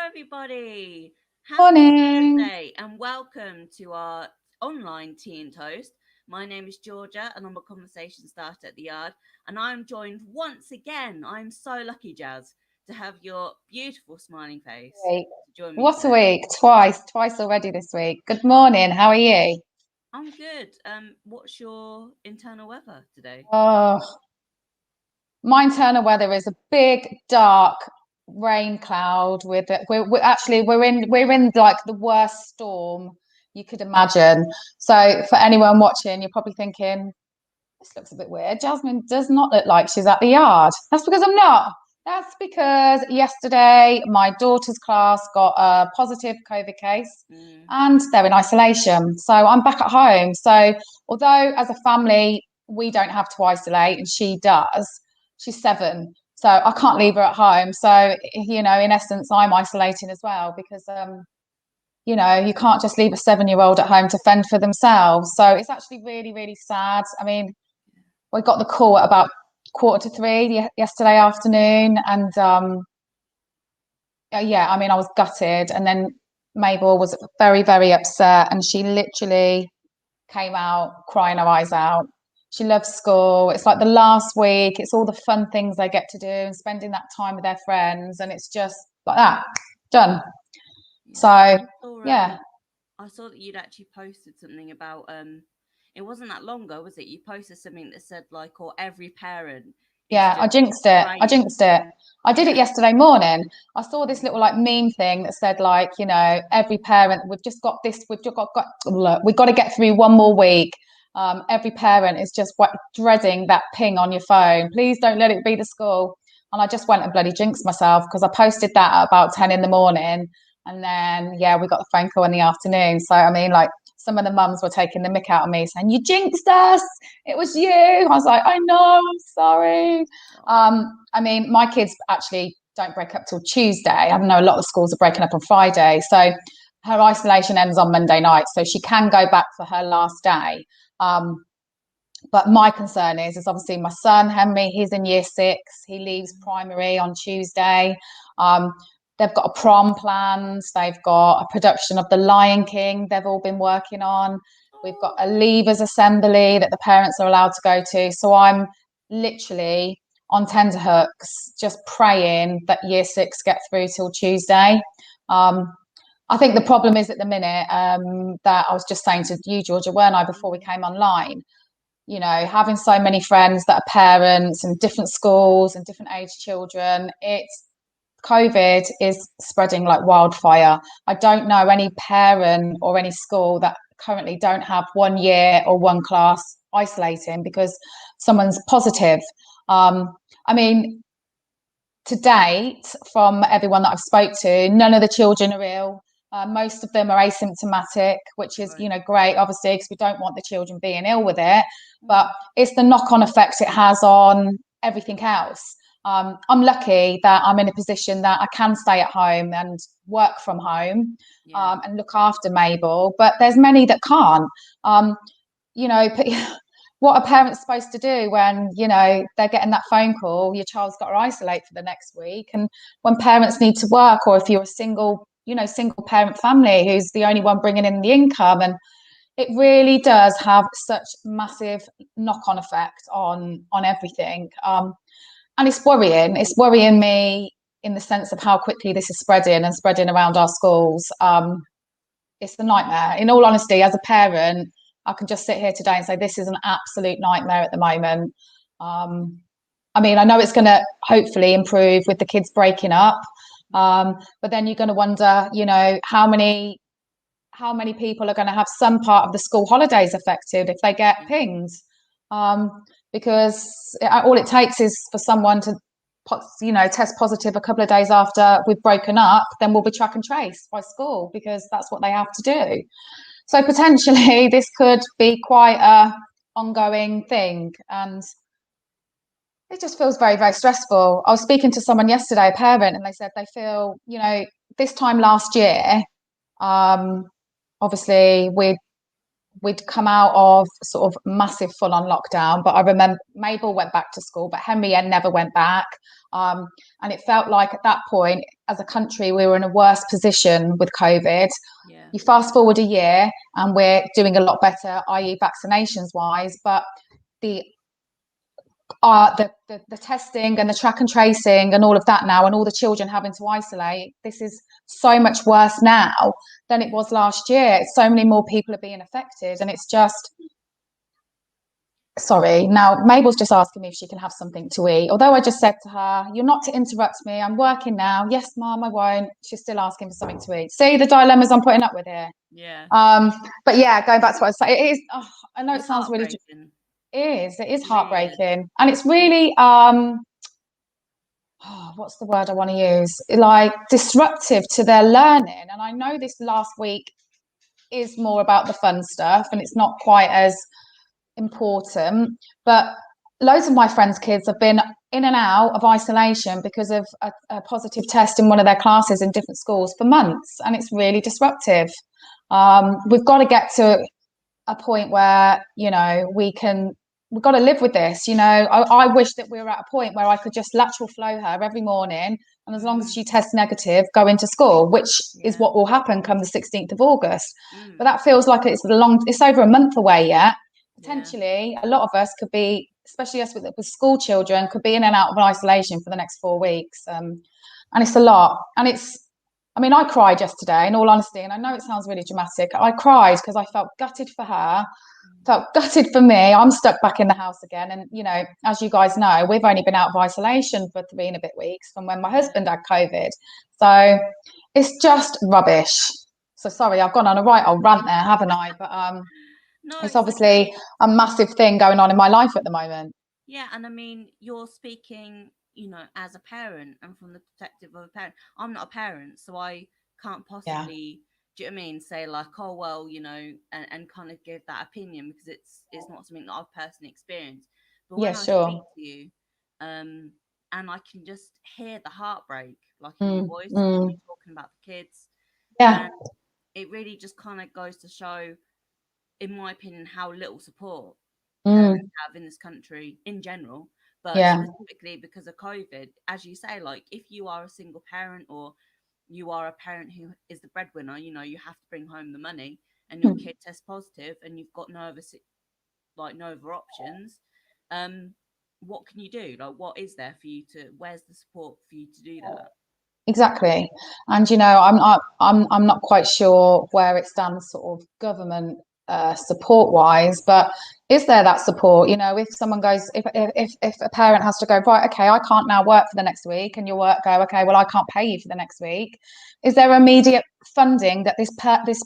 everybody. Happy Morning. Thursday and welcome to our online Tea and Toast. My name is Georgia and I'm a conversation starter at the Yard. And I'm joined once again. I'm so lucky, Jazz, to have your beautiful smiling face Week. to join me What a today. week. Twice already this week. Good morning. How are you? I'm good. What's your internal weather today? Oh, my internal weather is a big, dark rain cloud with it. We're in like the worst storm you could imagine. So for anyone watching, you're probably thinking, this looks a bit weird. Jasmine does not look like she's at the Yard. That's because I'm not. That's because yesterday my daughter's class got a positive COVID case Mm. and they're in isolation. So I'm back at home. So although as a family we don't have to isolate and she does, she's 7. So I can't leave her at home. So, in essence, I'm isolating as well because you can't just leave a 7-year-old at home to fend for themselves. So it's actually really, really sad. I mean, we got the call at about 2:45 yesterday afternoon, and yeah, I mean, I was gutted. And then Mabel was very, very upset, and she literally came out crying her eyes out. She loves school. It's like the last week. It's all the fun things they get to do and spending that time with their friends, and it's just like that, done. Yeah. So Saw, yeah, I saw that you'd actually posted something about it wasn't that long ago, was it? You posted something that said like, or every parent is yeah, I just jinxed it. I praying. jinxed it. I did it Yeah. yesterday morning. I saw this Mm. little like meme thing that said like, every parent, we've just got this, we've just got look, we've got to get through one more week. Every parent is just dreading that ping on your phone. Please don't let it be the school. And I just went and bloody jinxed myself because I posted that at about 10 in the morning. And then, yeah, we got the phone call in the afternoon. So, I mean, like some of the mums were taking the mick out of me saying, you jinxed us. It was you. I was like, I know, I'm sorry. Oh. I mean, my kids actually don't break up till Tuesday. I know a lot of schools are breaking up on Friday. So her isolation ends on Monday night. So she can go back for her last day. But my concern is obviously my son, Henry, he's in year 6. He leaves primary on Tuesday. Um, they've got a prom planned. They've got a production of The Lion King they've all been working on. We've got a leavers assembly that the parents are allowed to go to. So I'm literally on tenterhooks, just praying that year 6 get through till Tuesday. I think the problem is at the minute that I was just saying to you, Georgia, weren't I, before we came online? Having so many friends that are parents and different schools and different age children, it's COVID is spreading like wildfire. I don't know any parent or any school that currently don't have 1 year or one class isolating because someone's positive. I mean, to date, from everyone that I've spoke to, none of the children are ill. Most of them are asymptomatic, which is, Right. great, obviously, because we don't want the children being ill with it. But it's the knock-on effects it has on everything else. I'm lucky that I'm in a position that I can stay at home and work from home Yeah. and look after Mabel, but there's many that can't. You know, what are parents supposed to do when they're getting that phone call, your child's got to isolate for the next week? And when parents need to work, or if you're a single parent family who's the only one bringing in the income, and it really does have such massive knock-on effect on everything. And it's worrying me in the sense of how quickly this is spreading around our schools. It's a nightmare. In all honesty, as a parent, I can just sit here today and say this is an absolute nightmare at the moment. I mean, I know it's going to hopefully improve with the kids breaking up, but then you're going to wonder, how many people are going to have some part of the school holidays affected if they get pings, because all it takes is for someone to test positive a couple of days after we've broken up, then we'll be track and trace by school because that's what they have to do. So potentially this could be quite a ongoing thing, and it just feels very, very stressful. I was speaking to someone yesterday, a parent, and they said they feel, this time last year, obviously we'd come out of sort of massive full-on lockdown, but I remember Mabel went back to school, but Henriette never went back. And it felt like at that point, as a country, we were in a worse position with COVID. Yeah. You fast forward a year and we're doing a lot better, i.e. vaccinations wise, but the testing and the track and tracing and all of that now, and all the children having to isolate, this is so much worse now than it was last year. So many more people are being affected, and it's just, sorry, now Mabel's just asking me if she can have something to eat, although I just said to her, you're not to interrupt me, I'm working now. Yes, mom, I won't. She's still asking for something to eat. See the dilemmas I'm putting up with here. Yeah. But yeah, going back to what I was saying, it is, I know It's it sounds really, it is heartbreaking. And it's really what's the word I want to use? Like disruptive to their learning. And I know this last week is more about the fun stuff and it's not quite as important, but loads of my friends' kids have been in and out of isolation because of a positive test in one of their classes in different schools for months, and it's really disruptive. We've got to get to a point where, you know, we've got to live with this. You know, I wish that we were at a point where I could just lateral flow her every morning, and as long as she tests negative, go into school, which is what will happen come the 16th of August. But that feels like it's over a month away yet. Potentially, a lot of us could be, especially us with school children, could be in and out of isolation for the next 4 weeks. And it's a lot. And I mean, I cried yesterday, in all honesty, and I know it sounds really dramatic. I cried because I felt gutted for her, felt gutted for me. I'm stuck back in the house again. And, you know, as you guys know, we've only been out of isolation for 3 and a bit weeks from when my husband had COVID. So it's just rubbish. So sorry, I've gone on a right old rant there, haven't I? But no, it's obviously a massive thing going on in my life at the moment. Yeah, and I mean, you're speaking, you know, as a parent and from the perspective of a parent. I'm not a parent, so I can't Yeah. possibly, do you know what I mean, say like, oh well, you know, and kind of give that opinion because it's not something that I've personally experienced. But Yeah, when I sure. speak to you, and I can just hear the heartbreak like in your Mm, voice and when mm. you're talking about the kids, Yeah. and it really just kind of goes to show, in my opinion, how little support parents Mm. have in this country in general, but Yeah. specifically because of COVID. As you say, like if you are a single parent or you are a parent who is the breadwinner, you know, you have to bring home the money and your Mm. kid tests positive and you've got no other options. What can you do? Like what is there for you to, where's the support for you to do that? Exactly. And you know, I'm not quite sure where it stands sort of government support wise, but is there that support? You know, if someone goes, if a parent has to go, right, okay, I can't now work for the next week, and your work go, okay, well, I can't pay you for the next week. Is there immediate funding that this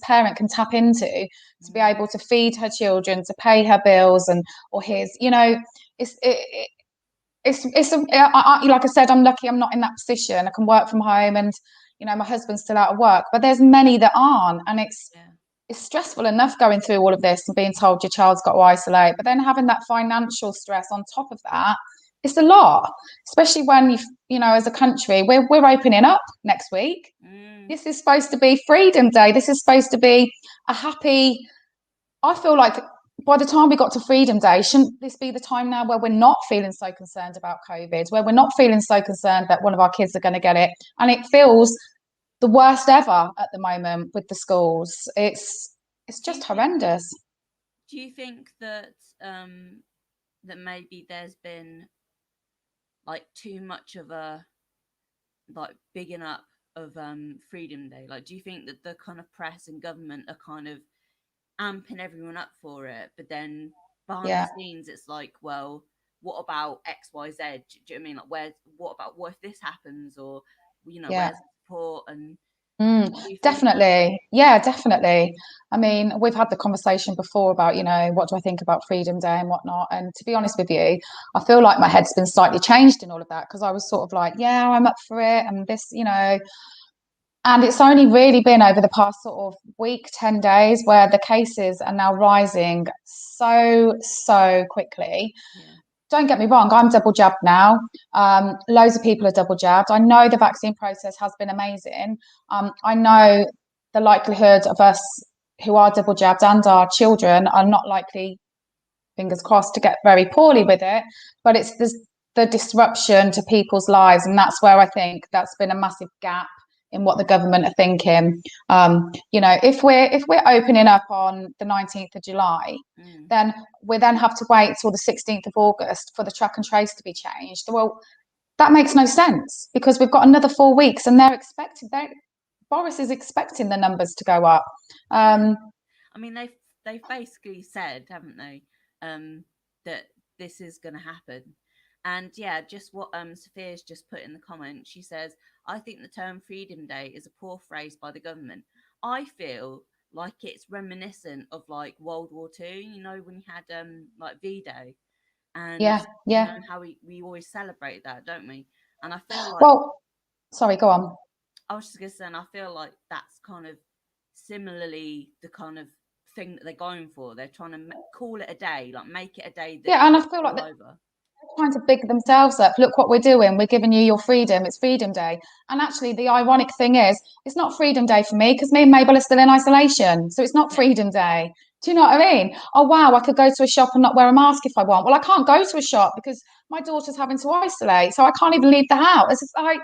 parent can tap into to be able to feed her children, to pay her bills, and or his, you know, like I said, I'm lucky I'm not in that position. I can work from home, and you know, my husband's still out of work, but there's many that aren't, and Yeah. it's stressful enough going through all of this and being told your child's got to isolate, but then having that financial stress on top of that, it's a lot, especially when you know, as a country, we're opening up next week. This is supposed to be Freedom Day. This is supposed to be a happy, I feel like by the time we got to Freedom Day, shouldn't this be the time now where we're not feeling so concerned about COVID, where we're not feeling so concerned that one of our kids are going to get it? And it feels the worst ever at the moment with the schools. It's Do you just think? horrendous. Do you think that that maybe there's been like too much of a like bigging up of Freedom Day? Like, do you think that the kind of press and government are kind of amping everyone up for it, but then behind the Yeah, scenes it's like, well, what about XYZ? Do you know what I mean? Like, what about, what if this happens, or you know, yeah. where's the support? And do you think that? Definitely. Yeah, definitely. I mean, we've had the conversation before about, you know, what do I think about Freedom Day and whatnot. And to be honest with you, I feel like my head's been slightly changed in all of that, because I was sort of like, yeah, I'm up for it. And this, you know, and it's only really been over the past sort of week, 10 days, where the cases are now rising so quickly. Yeah. Don't get me wrong, I'm double jabbed now. Loads of people are double jabbed. I know the vaccine process has been amazing. I know the likelihood of us who are double jabbed and our children are not likely, fingers crossed, to get very poorly with it. But it's the disruption to people's lives, and that's where I think that's been a massive gap in what the government are thinking. If we're opening up on the 19th of July, then we then have to wait till the 16th of August for the track and trace to be changed. Well, that makes no sense because we've got another 4 weeks, and Boris is expecting the numbers to go up. I mean, they've basically said, haven't they, that this is going to happen. And yeah, just what Sophia's just put in the comment. She says, "I think the term Freedom Day is a poor phrase by the government. I feel like it's reminiscent of like World War Two. You know, when you had like V-Day, and Yeah, you yeah. know how we always celebrate that, don't we? And I feel like Well, sorry, go on. I was just gonna say, and I feel like that's kind of similarly the kind of thing that they're going for. They're trying to call it a day, like make it a day that Yeah, and I feel like all they're over. trying to big themselves up. Look what we're doing. We're giving you your freedom. It's Freedom Day. And actually, the ironic thing is, it's not Freedom Day for me because me and Mabel are still in isolation. So it's not Yeah, Freedom Day. Do you know what I mean? Oh, wow, I could go to a shop and not wear a mask if I want. Well, I can't go to a shop because my daughter's having to isolate. So I can't even leave the house. It's like,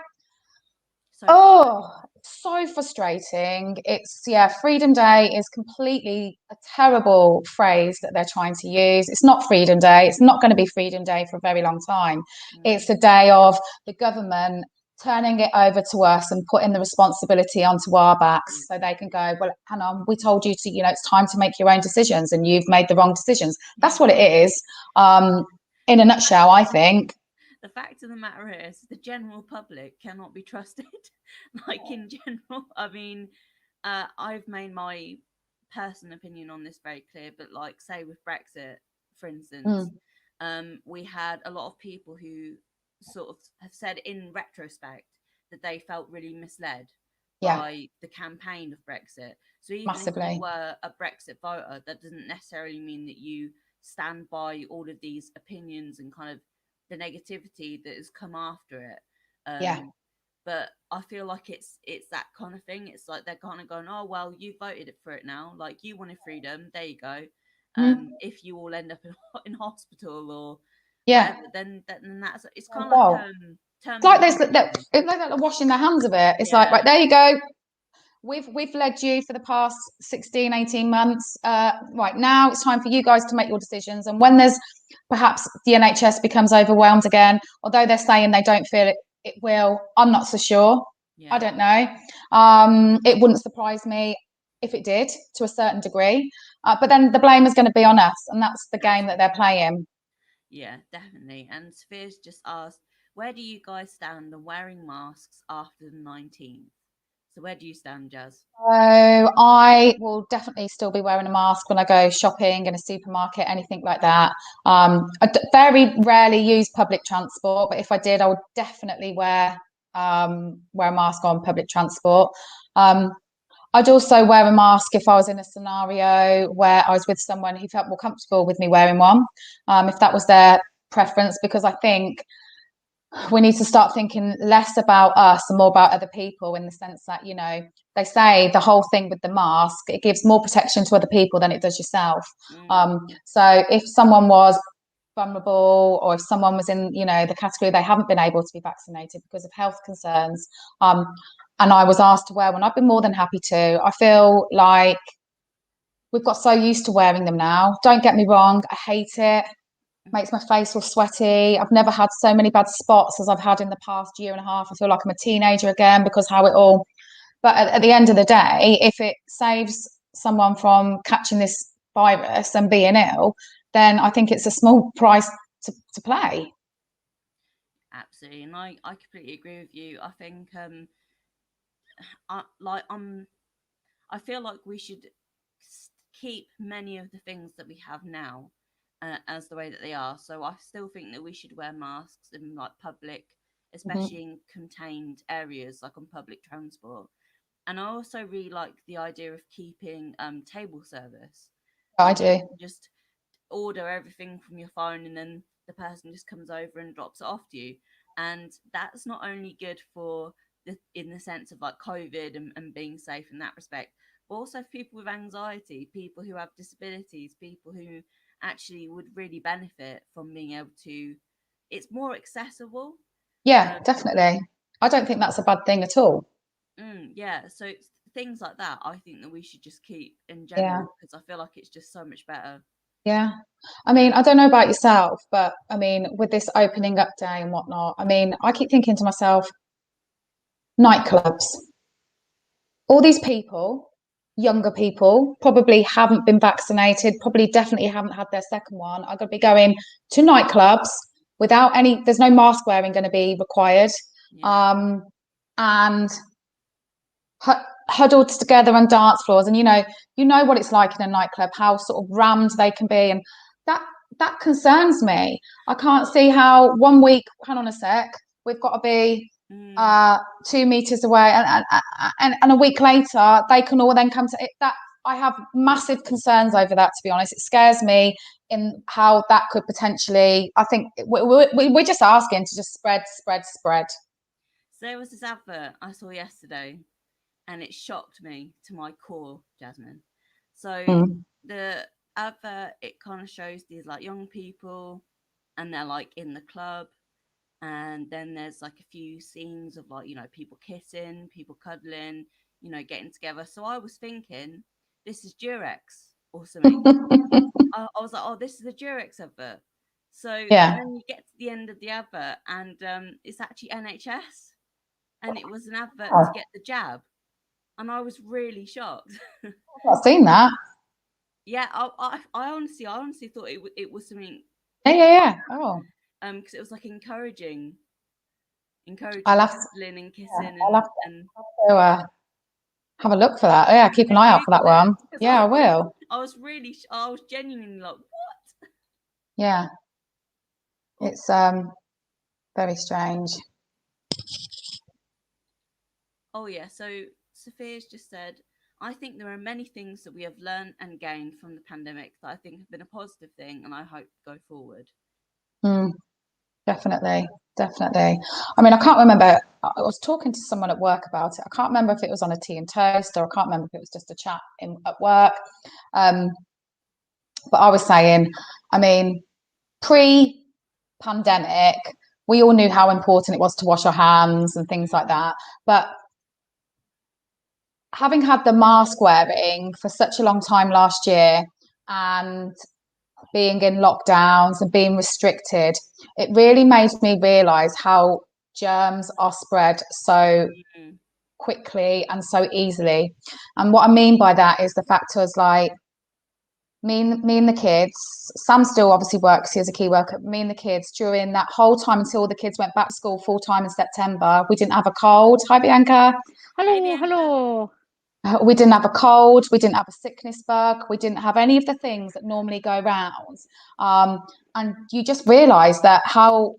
so oh, so frustrating. Freedom Day is completely a terrible phrase that they're trying to use. It's not Freedom Day. It's not going to be Freedom Day for a very long time. It's a day of the government turning it over to us and putting the responsibility onto our backs so they can go, well, hang on, we told you to, it's time to make your own decisions and you've made the wrong decisions. That's what it is. In a nutshell, I think. the fact of the matter is, the general public cannot be trusted. Like in general, I mean, I've made my personal opinion on this very clear. But like, say with Brexit, for instance, Mm, we had a lot of people who sort of have said in retrospect that they felt really misled yeah, by the campaign of Brexit. So even if you massively. were a Brexit voter, that doesn't necessarily mean that you stand by all of these opinions and kind of the negativity that has come after it. Yeah. But I feel like it's that kind of thing. It's like they're kind of going, oh well, you voted for it now. Like you wanted freedom, there you go. Mm, If you all end up in hospital or yeah. whatever, then that's it's kind of like Well, it's terms like of this. endearment. It's like they're washing their hands of it. It's like, Yeah, right, there you go. We've led you for the past 16, 18 months. Right now, it's time for you guys to make your decisions. And when there's perhaps the NHS becomes overwhelmed again, although they're saying they don't feel it will, I'm not so sure. I yeah, don't know. It wouldn't surprise me if it did to a certain degree. But then the blame is going to be on us, and that's the game that they're absolutely. playing. Yeah, definitely. And Sophia's just asked, where do you guys stand on wearing masks after the 19th? So where do you stand, Jazz? So I will definitely still be wearing a mask when I go shopping in a supermarket, anything like that. Very rarely use public transport, but if I did, I would definitely wear a mask on public transport. Um, I'd also wear a mask if I was in a scenario where I was with someone who felt more comfortable with me wearing one, if that was their preference, because I think we need to start thinking less about us and more about other people in the sense that, they say the whole thing with the mask, it gives more protection to other people than it does yourself. Mm, So if someone was vulnerable or if someone was in, the category they haven't been able to be vaccinated because of health concerns, and I was asked to wear one, I'd be more than happy to. I feel like we've got so used to wearing them now. Don't get me wrong, I hate it, makes my face all sweaty. I've never had so many bad spots as I've had in the past year and a half. I feel like I'm a teenager again because how it all. But at the end of the day, if it saves someone from catching this virus and being ill, then I think it's a small price to play. absolutely. And I completely agree with you. I think I like I feel like we should keep many of the things that we have now as the way that they are. So I still think that we should wear masks in like public, Mm-hmm. especially in contained areas like on public transport. And I also really like the idea of keeping table service, I where you do. can just order everything from your phone and then the person just comes over and drops it off to you. And that's not only good for in the sense of like COVID and being safe in that respect, also people with anxiety, people who have disabilities, people who actually would really benefit from being able to. It's more accessible. Yeah, Um, definitely. I don't think that's a bad thing at all. yeah, so it's things like that I think that we should just keep in Yeah, general because I feel like it's just so much better. yeah. I mean, I don't know about yourself, but I mean, with this opening up day and whatnot, I mean, I keep thinking to myself, nightclubs, all these people, younger people, probably haven't been vaccinated, probably definitely haven't had their second one, are going to be going to nightclubs without any, there's no mask wearing going to be required. Yeah. Um, and huddled together on dance floors, and you know what it's like in a nightclub, how sort of rammed they can be, and that that concerns me. I can't Well, see how 1 week, hang on a sec, we've got to be mm, 2 meters away, and a week later they can all then come to it. That I have massive concerns over that, to be honest. It scares me in how that could potentially, I think we're just asking to just spread. so there was this advert I saw yesterday and it shocked me to my core, Jasmine. So Mm. the advert, it kind of shows these like young people and they're like in the club, and then there's like a few scenes of like, people kissing, people cuddling, getting together. So I was thinking this is Durex or something. I was like, oh, this is a Durex advert. So and Yeah. then you get to the end of the advert and it's actually NHS, and it was an advert to Oh, get the jab, and I was really shocked. I've not seen that. Yeah, I honestly thought it was something Yeah. Oh, because it was like encouraging I'll have to, cuddling and yeah, kissing I'll have and to have a look for that. Yeah, keep an yeah, eye out for that Google it one. because Yeah, I will. I was genuinely like, what? Yeah, Oh, it's very strange. oh yeah. So Sophia's just said, I think there are many things that we have learned and gained from the pandemic that I think have been a positive thing, and I hope go forward. Mm, definitely. I mean, I can't remember. I was talking to someone at work about it. I can't remember if it was on a tea and toast, or I can't remember if it was just a chat at work. Um, but I was saying, I mean, pre-pandemic, we all knew how important it was to wash our hands and things like Mm, that. But having had the mask wearing for such a long time last year and being in lockdowns and being restricted, it really made me realize how germs are spread so mm, quickly and so easily. And what I mean by that is the fact was like me and the kids. Sam still obviously works. He has a key worker. Me and the kids during that whole time until the kids went back to school full time in September, we didn't have a cold. Hi, Bianca. Hey, Hello, Bianca. hello. We didn't have a cold. We didn't have a sickness bug. We didn't have any of the things that normally go round. Um, and you just realise that how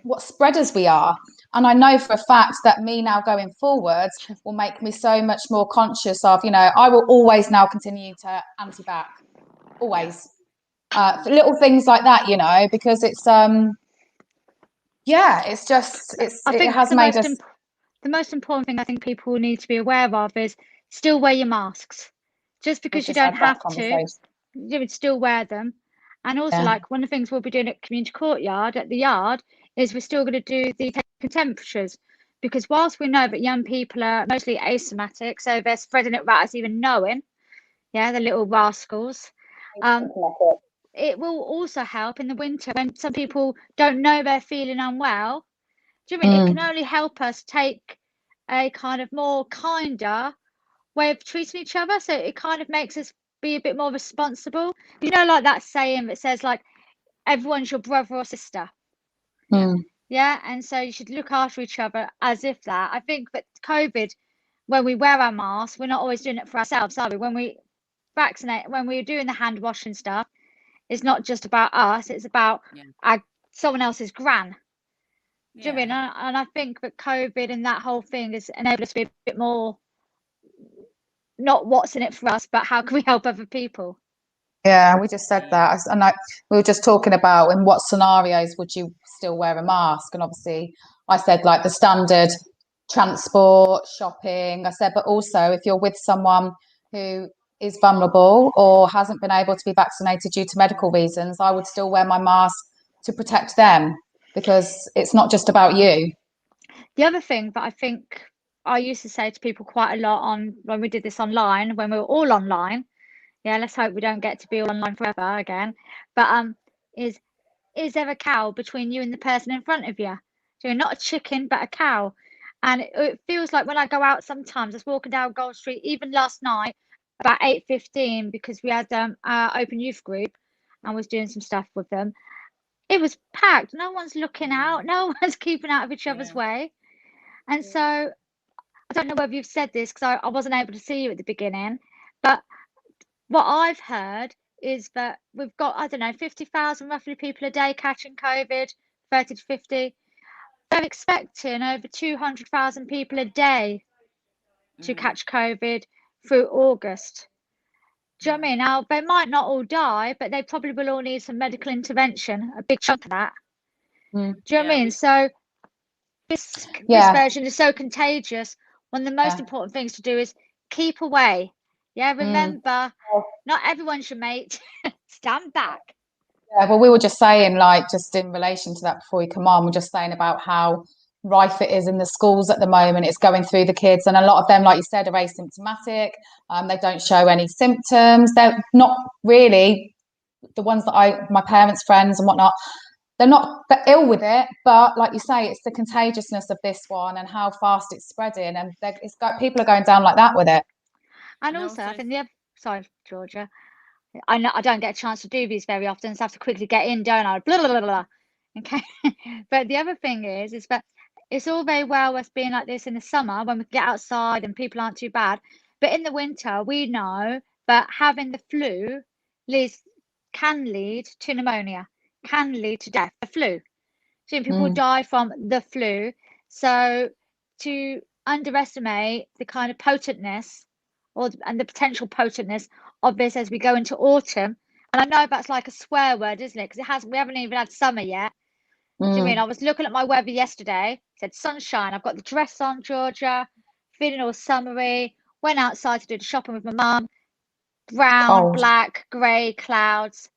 what spreaders we are. And I know for a fact that me now going forwards will make me so much more conscious of, I will always now continue to anti-vax, Yeah. always. For little things like that, because it's yeah, it's just I it think has made us. the most important thing I think people need to be aware of is still wear your masks. Just We've because you just had don't that have to, conversation. you would still wear them. And also, Yeah. like one of the things we'll be doing at Community Courtyard at the yard is we're still going to do the taking temperatures, because whilst we know that young people are mostly asymptomatic, so they're spreading it without us even knowing, yeah, the little rascals. Um, it will also help in the winter when some people don't know they're feeling unwell. Do you mean it can Mm, only help us take a kind of more kinder way of treating each other? So it kind of makes us be a bit more responsible. Like that saying that says like everyone's your brother or sister. Yeah. mm, Yeah. And so you should look after each other as if that. I think that COVID, when we wear our masks, we're not always doing it for ourselves, are we? When we vaccinate, when we're doing the hand washing stuff, it's not just about us, it's about Yeah. our, someone else's gran. Do you know what I Yeah. mean? And I think that COVID and that whole thing has enabled us to be a bit more not what's in it for us, but how can we help other people? yeah, we just said Yeah. that, and we were just talking about in what scenarios would you still wear a mask, and obviously I said like the standard transport, shopping. I said, but also if you're with someone who is vulnerable or hasn't been able to be vaccinated due to medical reasons, I would still wear my mask to protect them, because it's not just about you. The other thing that I think I used to say to people quite a lot on when we did this online, when we were all online, yeah, let's hope we don't get to be all online forever again, but is there a cow between you and the person in front of you? So you're not a chicken, but a cow. And it feels like when I go out sometimes, I was walking down Gold Street, even last night, about 8:15, because we had our open youth group and was doing some stuff with them. It was packed. No one's looking out. No one's keeping out of each other's way. And so I don't know whether you've said this because I wasn't able to see you at the beginning, but what I've heard is that we've got, I don't know, 50,000 roughly people a day catching COVID, 30 to 50. They're expecting over 200,000 people a day to catch COVID through August. Do you know what I mean? Now, they might not all die, but they probably will all need some medical intervention, a big chunk of that. Do you know what I mean? So this version is so contagious. One of the most important things to do is keep away. Yeah, remember, not everyone's your mate. Stand back. Yeah, well, we were just saying, like, just in relation to that before you come on, we're just saying about how rife it is in the schools at the moment. It's going through the kids, and a lot of them, like you said, are asymptomatic. They don't show any symptoms. They're not really the ones that my parents' friends and whatnot. They're ill with it, but like you say, it's the contagiousness of this one and how fast it's spreading, and people are going down like that with it. And also, I think sorry, Georgia, I know I don't get a chance to do these very often, so I have to quickly get in, don't I? Blah, blah, blah, blah. Okay. But the other thing is that it's all very well us being like this in the summer when we get outside and people aren't too bad. But in the winter, we know that having the flu can lead to pneumonia, can lead to death. The flu. So people die from the flu. So to underestimate the kind of potentness and the potential potentness of this as we go into autumn, and I know that's like a swear word, isn't it? Because we haven't even had summer yet. Do you mean? I was looking at my weather yesterday, it said sunshine. I've got the dress on, Georgia, feeling all summery. Went outside to do the shopping with my mum. Brown, black, grey clouds.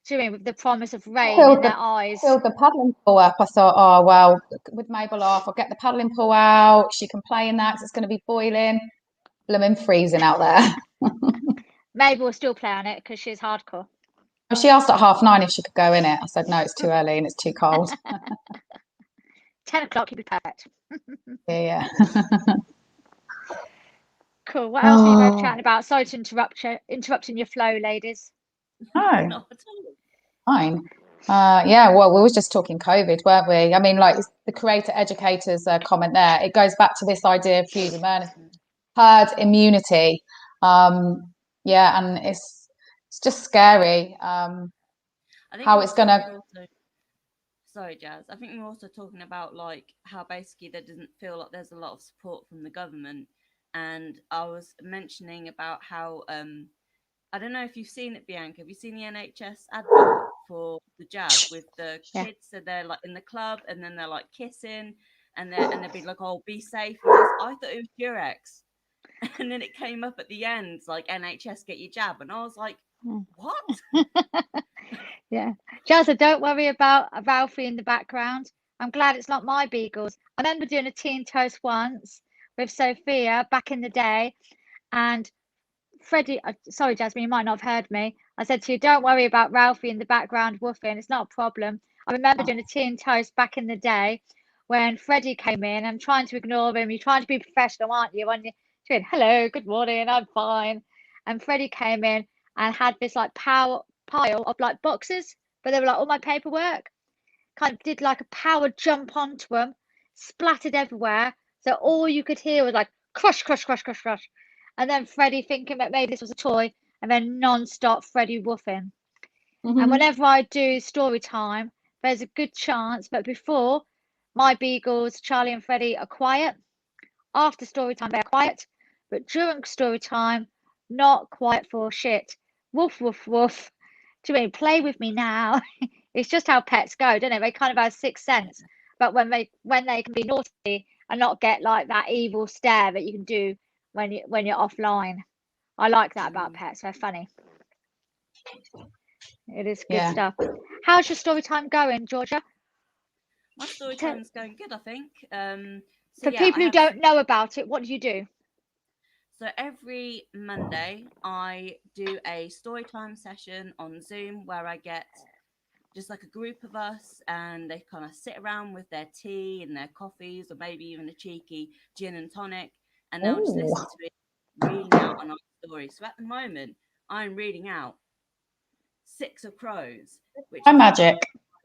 Do you mean with the promise of rain in their eyes? I filled the paddling pool up. I thought, oh well, with Mabel off, I'll get the paddling pool out. She can play in that because it's going to be boiling. Blooming freezing out there. Mabel will still play on it because she's hardcore. She asked at 9:30 if she could go in it. I said no, it's too early and it's too cold. 10 o'clock, you'd be perfect. Yeah. Cool. What else are you both chatting about? Sorry to interrupting your flow, ladies. No, fine. Well, we were just talking COVID, weren't we? I mean, like the creator educators comment there, it goes back to this idea of herd immunity. And it's just scary how it's going to... Sorry, Jazz. I think we're also talking about like how basically there doesn't feel like there's a lot of support from the government. And I was mentioning about how I don't know if you've seen it, Bianca. Have you seen the NHS advert for the jab with the kids? So they're like in the club and then they're like kissing and they'll be like, "Oh, be safe." I thought it was Durex, and then it came up at the end like NHS get your jab, and I was like, "What?" Yeah, Jazza, don't worry about Ralphie in the background. I'm glad it's not my beagles. I remember doing a teen toast once with Sophia back in the day, and Freddie, sorry, Jasmine, you might not have heard me. I said to you, don't worry about Ralphie in the background woofing. It's not a problem. I remember doing a tea and toast back in the day when Freddie came in. I'm trying to ignore him. You're trying to be professional, aren't you? When you're doing, hello, good morning, I'm fine. And Freddie came in and had this like pile of like boxes, but they were like all my paperwork. Kind of did like a power jump onto them, splattered everywhere. So all you could hear was like crush, crush, crush, crush, crush. And then Freddie thinking that maybe this was a toy, and then non-stop Freddie woofing. And whenever I do story time, there's a good chance that before my beagles, Charlie and Freddie, are quiet. After story time, they're quiet. But during story time, not quiet for shit. Woof, woof, woof. Do you mean play with me now? It's just how pets go, don't they? They kind of have a sixth sense. But when they can be naughty and not get like that evil stare that you can do when you're offline. I like that about pets. They're funny. It is good stuff. How's your story time going, Georgia? My story time's going good, I think. For people who don't know about it, what do you do? So every Monday, I do a story time session on Zoom where I get just like a group of us, and they kind of sit around with their tea and their coffees, or maybe even a cheeky gin and tonic, and they'll just listen to it, reading out on our story. So at the moment, I'm reading out Six of Crows, which is magic.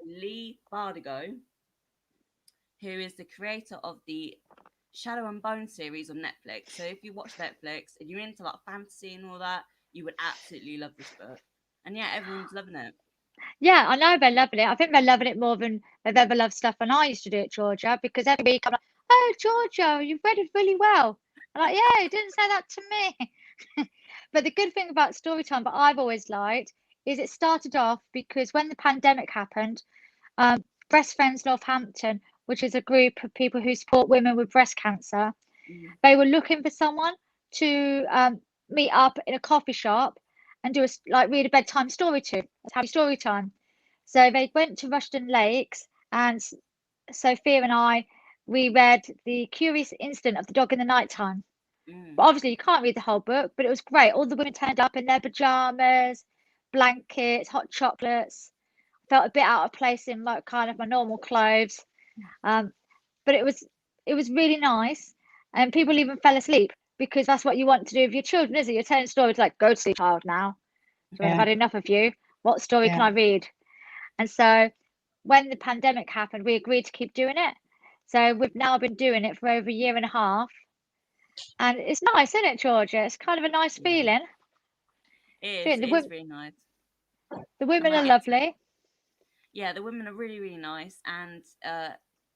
Lee Bardugo, who is the creator of the Shadow and Bone series on Netflix. So if you watch Netflix and you're into like fantasy and all that, you would absolutely love this book. And yeah, everyone's loving it. Yeah, I know they're loving it. I think they're loving it more than they've ever loved stuff when I used to do it, Georgia, because every week I'm like, oh, Georgia, you've read it really well. I'm like, yeah, you didn't say that to me. But the good thing about Storytime that I've always liked is it started off because when the pandemic happened, Breast Friends Northampton, which is a group of people who support women with breast cancer, they were looking for someone to meet up in a coffee shop and do read a bedtime story to. Let's have a story time. So they went to Rushden Lakes, and Sophia and we read The Curious Incident of the Dog in the Nighttime. But obviously you can't read the whole book, but it was great. All the women turned up in their pajamas, blankets, hot chocolates. Felt a bit out of place in like kind of my normal clothes. But it was really nice, and people even fell asleep because that's what you want to do with your children, isn't it? You're telling stories like, go to sleep, child, now. So when I've had enough of you, what story can I read? And so when the pandemic happened, we agreed to keep doing it. So we've now been doing it for over a year and a half. And it's nice, isn't it, Georgia? It's kind of a nice feeling. It is really nice. The women are lovely. Yeah, the women are really, really nice. And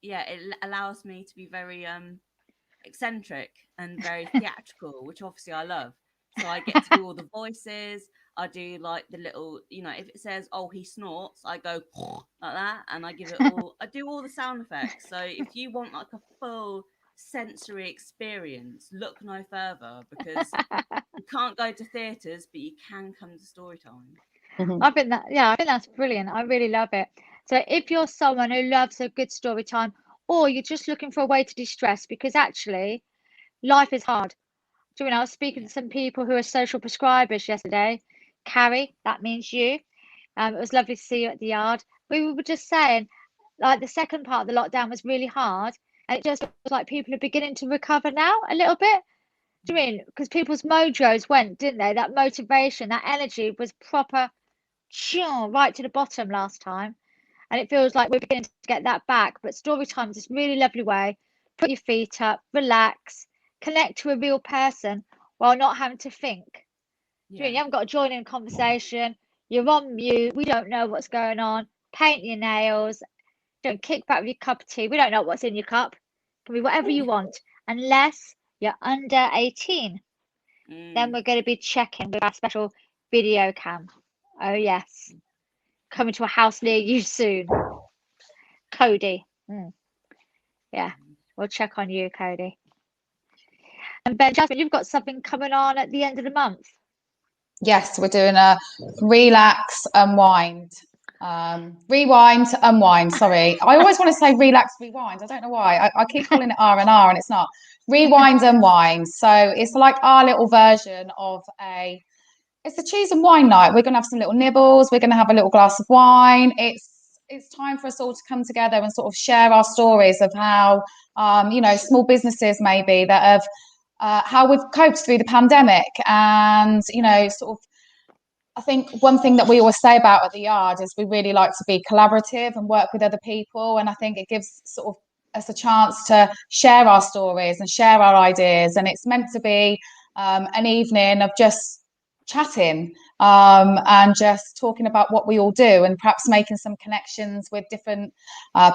it allows me to be very eccentric and very theatrical, which obviously I love. So I get to do all the voices. I do like the little, if it says, oh, he snorts, I go like that, and I do all the sound effects. So if you want like a full sensory experience, look no further, because you can't go to theatres, but you can come to Storytime. I think that's brilliant. I really love it. So if you're someone who loves a good story time, or you're just looking for a way to de-stress, because actually life is hard. I was speaking to some people who are social prescribers yesterday. Carrie, that means you. It was lovely to see you at the yard. We were just saying, like, the second part of the lockdown was really hard, and it just feels like people are beginning to recover now a little bit. Do you mean? Because people's mojos went, didn't they? That motivation, that energy was proper right to the bottom last time. And it feels like we're beginning to get that back. But story time is this really lovely way. Put your feet up, relax, connect to a real person while not having to think. You haven't got to join in a conversation. You're on mute. We don't know what's going on. Paint your nails. Don't kick back with your cup of tea. We don't know what's in your cup. It can be whatever you want, unless you're under 18. Then we're going to be checking with our special video cam. Oh, yes. Coming to a house near you soon. Cody. Yeah, we'll check on you, Cody. And Ben, Jasmin, you've got something coming on at the end of the month. Yes, we're doing a relax, unwind. Rewind, unwind. Sorry, I always want to say relax, rewind. I don't know why. I keep calling it R&R, and it's not. Rewind, unwind. So it's like our little version of it's a cheese and wine night. We're going to have some little nibbles. We're going to have a little glass of wine. It's time for us all to come together and sort of share our stories of how, small businesses maybe that have, how we've coped through the pandemic. And, sort of, I think one thing that we always say about at the yard is we really like to be collaborative and work with other people. And I think it gives sort of us a chance to share our stories and share our ideas. And it's meant to be an evening of just chatting and just talking about what we all do, and perhaps making some connections with different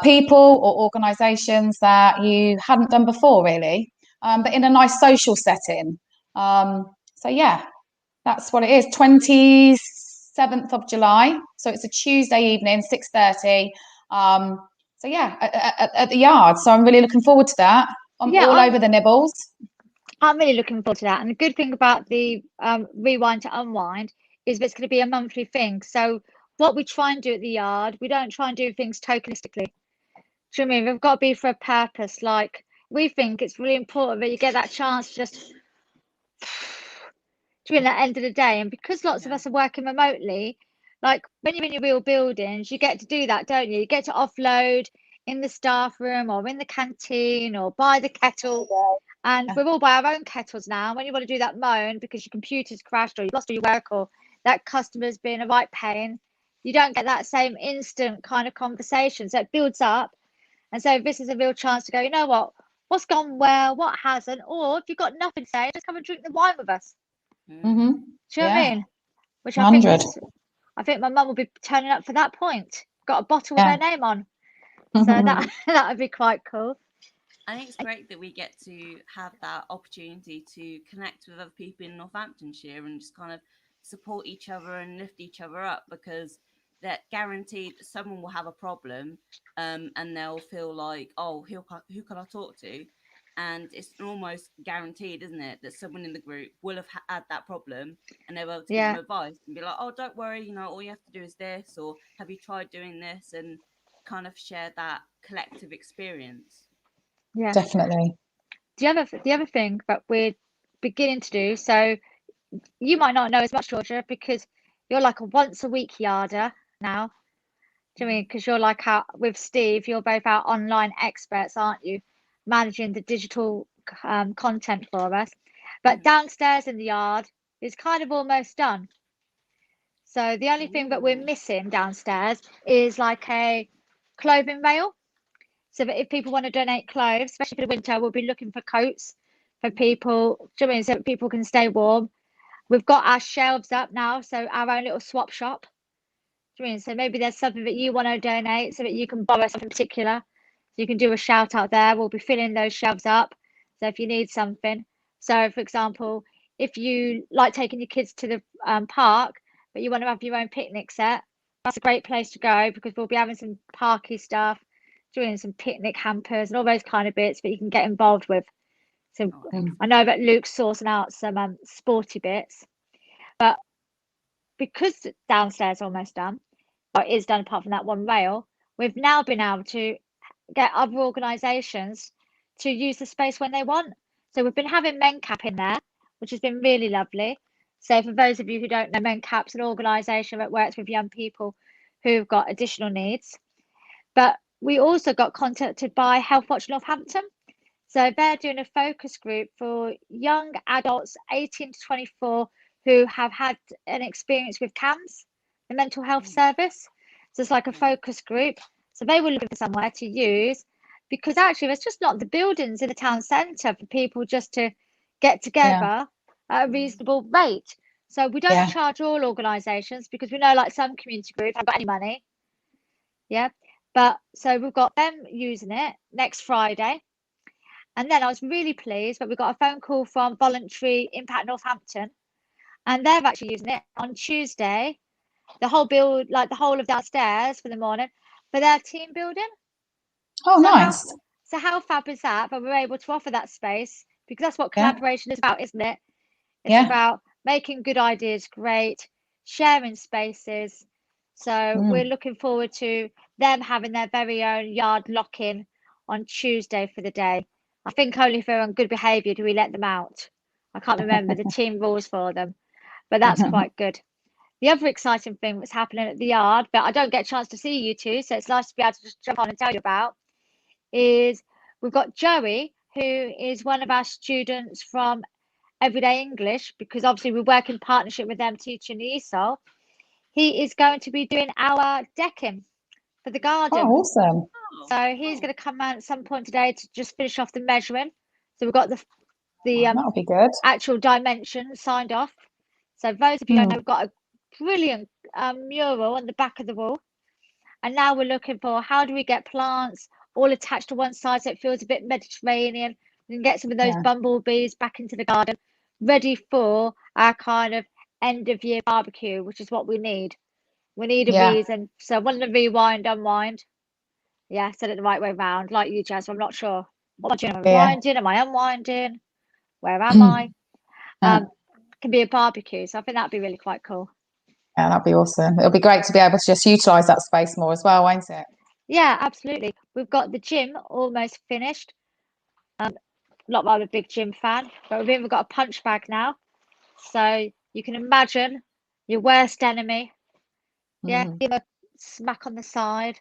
people or organisations that you hadn't done before, really, but in a nice social setting. So yeah, that's what it is. 27th of July. So it's a Tuesday evening, 6:30. So yeah, at the yard. So I'm really looking forward to that. I'm all over the nibbles. I'm really looking forward to that. And the good thing about the rewind to unwind is that it's going to be a monthly thing. So what we try and do at the yard, we don't try and do things tokenistically. Do you know what I mean? We've got to be for a purpose. Like, we think it's really important that you get that chance to just during the end of the day. And because lots of Yeah. us are working remotely, like when you're in your real buildings, you get to do that, don't you? You get to offload in the staff room or in the canteen or by the kettle. And Yeah. we're all by our own kettles now. When you want to do that moan because your computer's crashed or you've lost all your work or that customer's been a right pain, you don't get that same instant kind of conversation. So it builds up. And so this is a real chance to go, you know what? What's gone well? What hasn't? Or if you've got nothing to say, just come and drink the wine with us. Mm-hmm. Do you know what I mean? Which I think 100. is, I think my mum will be turning up for that point. Got a bottle with Yeah. her name on. So that would be quite cool. I think it's great that we get to have that opportunity to connect with other people in Northamptonshire and just kind of support each other and lift each other up, because they're guaranteed someone will have a problem, and they'll feel like, oh, who can I talk to? And it's almost guaranteed, isn't it, that someone in the group will have had that problem and they're able to give them Yeah, advice and be like, oh, don't worry, all you have to do is this, or have you tried doing this, and kind of share that collective experience. yeah. Definitely. The other thing that we're beginning to do, so you might not know as much, Georgia, because you're like a once a week yarder now. Do you mean because you're like our, with Steve, you're both our online experts, aren't you? Managing the digital content for us. But Mm. downstairs in the yard is kind of almost done. So the only thing that we're Ooh. missing downstairs is like a clothing rail. So that if people want to donate clothes, especially for the winter, we'll be looking for coats for people. Do you know what I mean? So that people can stay warm. We've got our shelves up now, so our own little swap shop. Do you know what I mean? So maybe there's something that you want to donate so that you can borrow something particular. So you can do a shout out there. We'll be filling those shelves up. So if you need something. So for example, if you like taking your kids to the park, but you want to have your own picnic set, that's a great place to go because we'll be having some parky stuff, doing some picnic hampers and all those kind of bits that you can get involved with. So Oh, Mm. I know that Luke's sourcing out some sporty bits, but because downstairs almost done, or is done apart from that one rail, we've now been able to get other organisations to use the space when they want. So we've been having MenCap in there, which has been really lovely. So for those of you who don't know, MenCap's an organisation that works with young people who've got additional needs. But we also got contacted by Healthwatch Northampton. So they're doing a focus group for young adults 18 to 24 who have had an experience with CAMS, the mental health mm, service. So it's like a yeah. focus group. So they were looking for somewhere to use because actually there's just not the buildings in the town centre for people just to get Yeah. together at a Mm, reasonable rate. So we don't Yeah. charge all organisations because we know like some community groups haven't got any money. Yeah. But so we've got them using it next Friday. And then I was really pleased that we got a phone call from Voluntary Impact Northampton, and they're actually using it on Tuesday, the whole build, like the whole of downstairs for the morning, for their team building. Oh, So how nice. so how fab is that? But we're able to offer that space because that's what Yeah. collaboration is about, isn't it? It's Yeah. about making good ideas great, sharing spaces. So we're Mm. looking forward to them having their very own yard lock-in on Tuesday for the day. I think only if they're on good behaviour do we let them out. I can't remember the team rules for them, but that's quite good. The other exciting thing that's happening at the yard, but I don't get a chance to see you two, so it's nice to be able to just jump on and tell you about, is we've got Joey, who is one of our students from Everyday English, because obviously we work in partnership with them teaching the ESOL. He is going to be doing our decking for the garden. Oh, awesome. oh, So he's cool. going to come out at some point today to just finish off the measuring. So we've got the That'll be good. actual dimensions signed off. So those of you who don't know, Mm. we've got a brilliant mural on the back of the wall. And now we're looking for how do we get plants all attached to one side so it feels a bit Mediterranean. We can get some of those Yeah. bumblebees back into the garden, ready for our kind of end of year barbecue, which is what we need. We need a Yeah. reason. So one of the rewind, unwind. Yeah, I said it the right way round, like you, Jazz. I'm not sure. What am I doing? Am I Yeah. rewinding? Am I unwinding? Where am I? Yeah. Can be a barbecue. So I think that'd be really quite cool. Yeah, that'd be awesome. It'll be great to be able to just utilise that space more as well, won't it? Yeah, absolutely. We've got the gym almost finished. Not that I'm a big gym fan, but we've even got a punch bag now. So you can imagine your worst enemy. Yeah, give a smack on the side.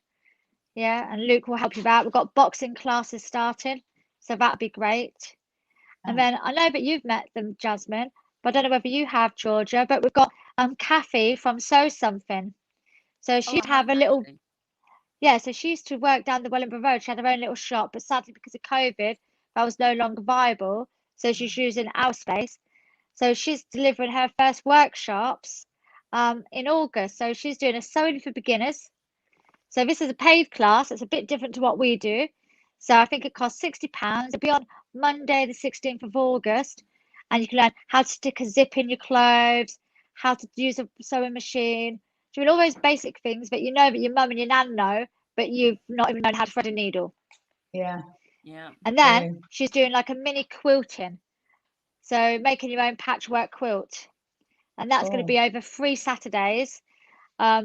Yeah, and Luke will help you out. We've got boxing classes starting, so that'd be great. And then I know that you've met them, Jasmine, but I don't know whether you have, Georgia, but we've got Kathy from Sew Something. So Oh, she'd I have haven't a little, actually. yeah, so she used to work down the Wellingborough Road. She had her own little shop, but sadly because of COVID, that was no longer viable. So she's using our space. So she's delivering her first workshops in August. So she's doing a sewing for beginners. So this is a paid class. It's a bit different to what we do. So I think it costs £60. It'll be on Monday, the 16th of August. And you can learn how to stick a zip in your clothes, how to use a sewing machine, doing all those basic things that you know that your mum and your nan know, but you've not even known how to thread a needle. Yeah. Yeah. And then she's doing like a mini quilting. So making your own patchwork quilt. And that's going to be over 3 Saturdays. I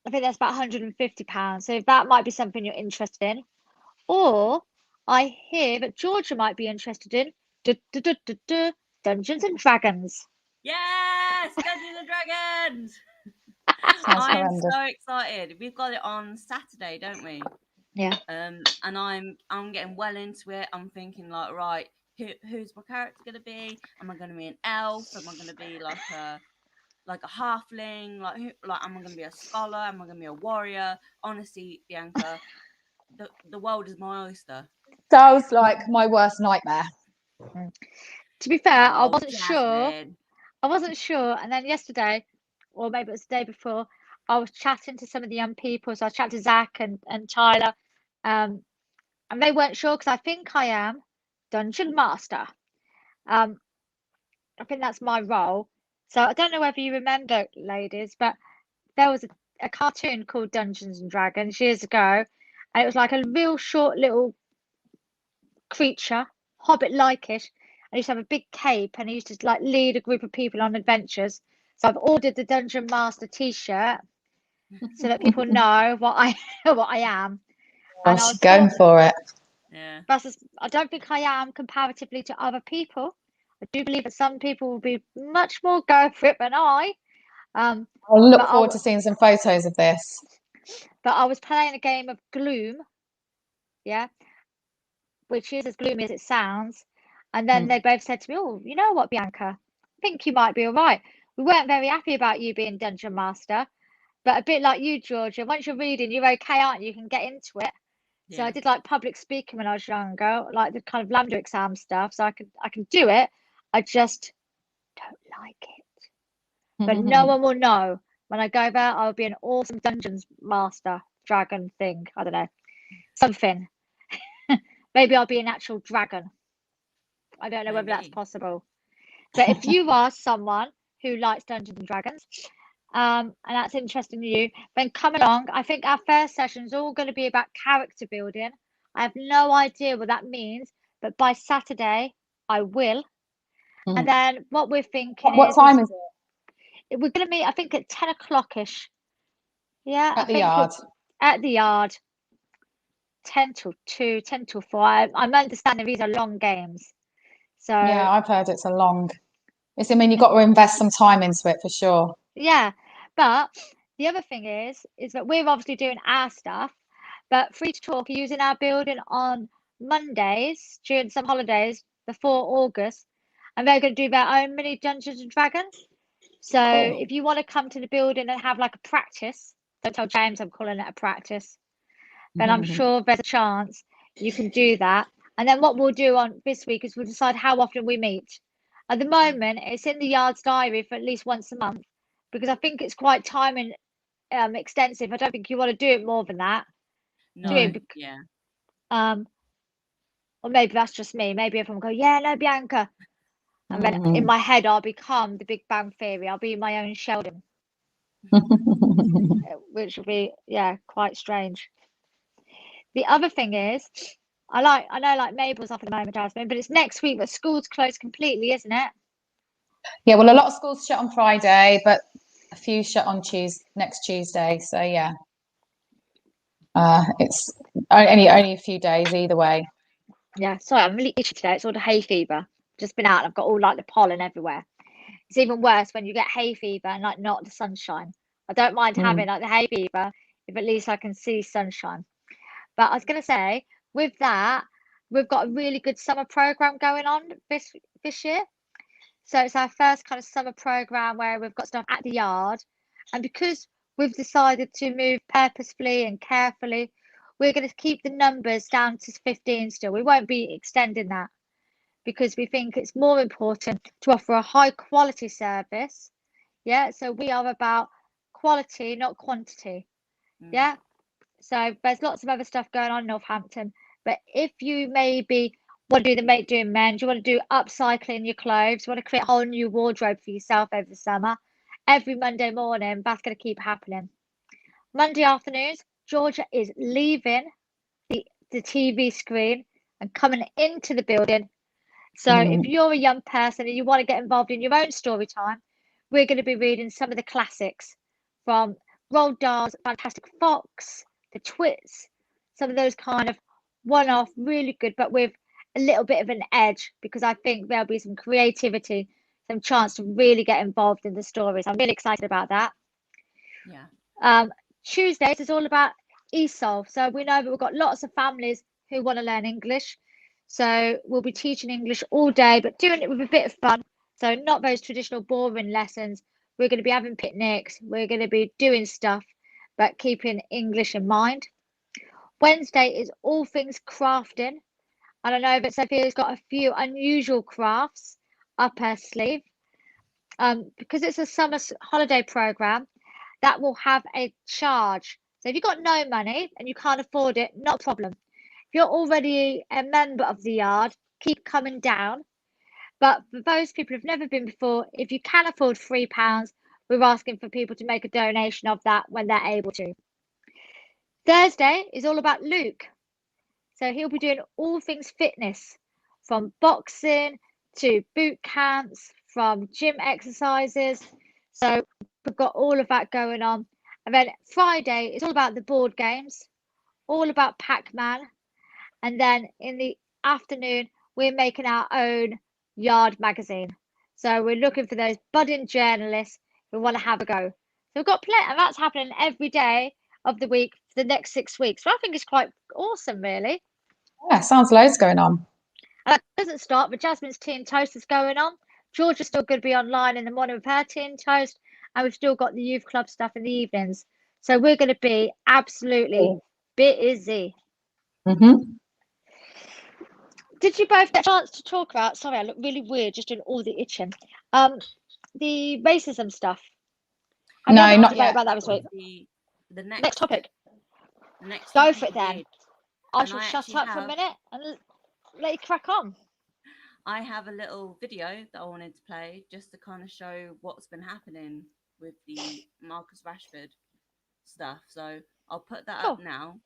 think that's about £150. So that might be something you're interested in. Or I hear that Georgia might be interested in Dungeons and Dragons. Yes, Dungeons and Dragons. Sounds I'm horrendous. so excited. We've got it on Saturday, don't we? Yeah. And I'm getting well into it. I'm thinking like, right, who's my character gonna be? Am I gonna be an elf? Am I gonna be like a halfling? Like am I gonna be a scholar? Am I gonna be a warrior? Honestly, Bianca, the world is my oyster. Sounds like my worst nightmare. To be fair, I Oh, wasn't sure. Jasmine. I wasn't sure. And then yesterday, or maybe it was the day before, I was chatting to some of the young people. So I chatted to Zach and Tyler. And they weren't sure because I think I am Dungeon Master. Um, I think that's my role. So I don't know whether you remember, ladies, but there was a cartoon called Dungeons and Dragons years ago, and it was like a real short little creature, hobbit-like it, and he used to have a big cape, and he used to like lead a group of people on adventures. So I've ordered the Dungeon Master T-shirt so that people know what I what I am. Oh, And I she's was going thought, for it. Yeah. I don't think I am comparatively to other people. I do believe that some people will be much more go for it than I. Um, I but look I, forward to seeing some photos of this. but I was playing a game of Gloom, yeah, which is as gloomy as it sounds. And then they both said to me, "Oh, you know what, Bianca? I think you might be all right. We weren't very happy about you being Dungeon Master, but a bit like you, Georgia, once you're reading, you're okay, aren't you? You can get into it." So I Yeah. did like public speaking when I was younger, like the kind of lambda exam stuff. So I can do it. I just don't like it. But no one will know. When I go there, I'll be an awesome Dungeons Master dragon thing. I don't know. Something. Maybe I'll be an actual dragon. I don't know whether that's Maybe. possible. But if you are someone who likes Dungeons and Dragons, and that's interesting to you, then come along. I think our first session is all going to be about character building. I have no idea what that means, but by Saturday I will. And then what we're thinking What is time is we're going to meet, I think, at 10 o'clock-ish. Yeah, it I at the think yard? at the yard, 10 till 2, 10 till 4. I'm understanding these are long games. So, Yeah, I've heard it's a long. I mean, you've got to invest some time into it for sure. yeah. But the other thing is that we're obviously doing our stuff, but Free to Talk are using our building on Mondays during some holidays before August, and they're going to do their own mini Dungeons and Dragons. So Cool. if you want to come to the building and have like a practice, don't tell James I'm calling it a practice, then I'm sure there's a chance you can do that. And then what we'll do on this week is we'll decide how often we meet. At the moment, it's in the yard's diary for at least once a month because I think it's quite time and extensive. I don't think you want to do it more than that, do No. you? Yeah. Um, or maybe that's just me. Maybe everyone will go, yeah, no, Bianca. And then in my head, I'll become the Big Bang Theory. I'll be my own Sheldon, which will be, yeah, quite strange. The other thing is, I know like Mabel's off at the moment, Jasmine, but it's next week that school's closed completely, isn't it? Yeah, well, a lot of schools shut on Friday, but a few shut on next Tuesday. So yeah, it's only a few days either way. Yeah, sorry, I'm really itchy today. It's all the hay fever. Just been out and I've got all like the pollen everywhere. It's even worse when you get hay fever and like not the sunshine. I don't mind having like the hay fever if at least I can see sunshine. But I was gonna say, with that, we've got a really good summer program going on this year. So it's our first kind of summer program where we've got stuff at the yard. And because we've decided to move purposefully and carefully, we're going to keep the numbers down to 15 still. We won't be extending that because we think it's more important to offer a high quality service. Yeah. So we are about quality, not quantity. Yeah. So there's lots of other stuff going on in Northampton. But if you maybe want to do the make, do, and mend, you want to do upcycling your clothes, you want to create a whole new wardrobe for yourself over the summer, every Monday morning, that's going to keep happening. Monday afternoons, Georgia is leaving the TV screen and coming into the building. So if you're a young person and you want to get involved in your own story time, we're going to be reading some of the classics from Roald Dahl's Fantastic Fox, The Twits, some of those kind of one-off, really good, but with a little bit of an edge, because I think there'll be some creativity, some chance to really get involved in the stories. I'm really excited about that. Yeah. Tuesdays is all about ESOL. So we know that we've got lots of families who want to learn English. So we'll be teaching English all day, but doing it with a bit of fun. So not those traditional boring lessons. We're going to be having picnics. We're going to be doing stuff, but keeping English in mind. Wednesday is all things crafting. And I know that Sophia's got a few unusual crafts up her sleeve. Because it's a summer holiday program, that will have a charge. So if you've got no money and you can't afford it, not a problem. If you're already a member of the yard, keep coming down. But for those people who've never been before, if you can afford £3, we're asking for people to make a donation of that when they're able to. Thursday is all about Luke. So he'll be doing all things fitness, from boxing to boot camps, from gym exercises. So we've got all of that going on. And then Friday is all about the board games, all about Pac-Man. And then in the afternoon, we're making our own yard magazine. So we're looking for those budding journalists who want to have a go. So we've got plenty, and that's happening every day of the week for the next 6 weeks. So I think it's quite awesome, really. Yeah, sounds loads going on. And that doesn't stop, but Jasmine's tea and toast is going on. Georgia's still going to be online in the morning with her tea and toast, and we've still got the youth club stuff in the evenings. So we're going to be absolutely busy. Did you both get a chance to talk about? Sorry, I look really weird just doing all the itching. The racism stuff. No, not yet. About that this week. The next topic. Next Go topic for it then. indeed. I And shall I shut actually up for a have- minute and let you crack on. I have a little video that I wanted to play just to kind of show what's been happening with the Marcus Rashford stuff. So I'll put that up now.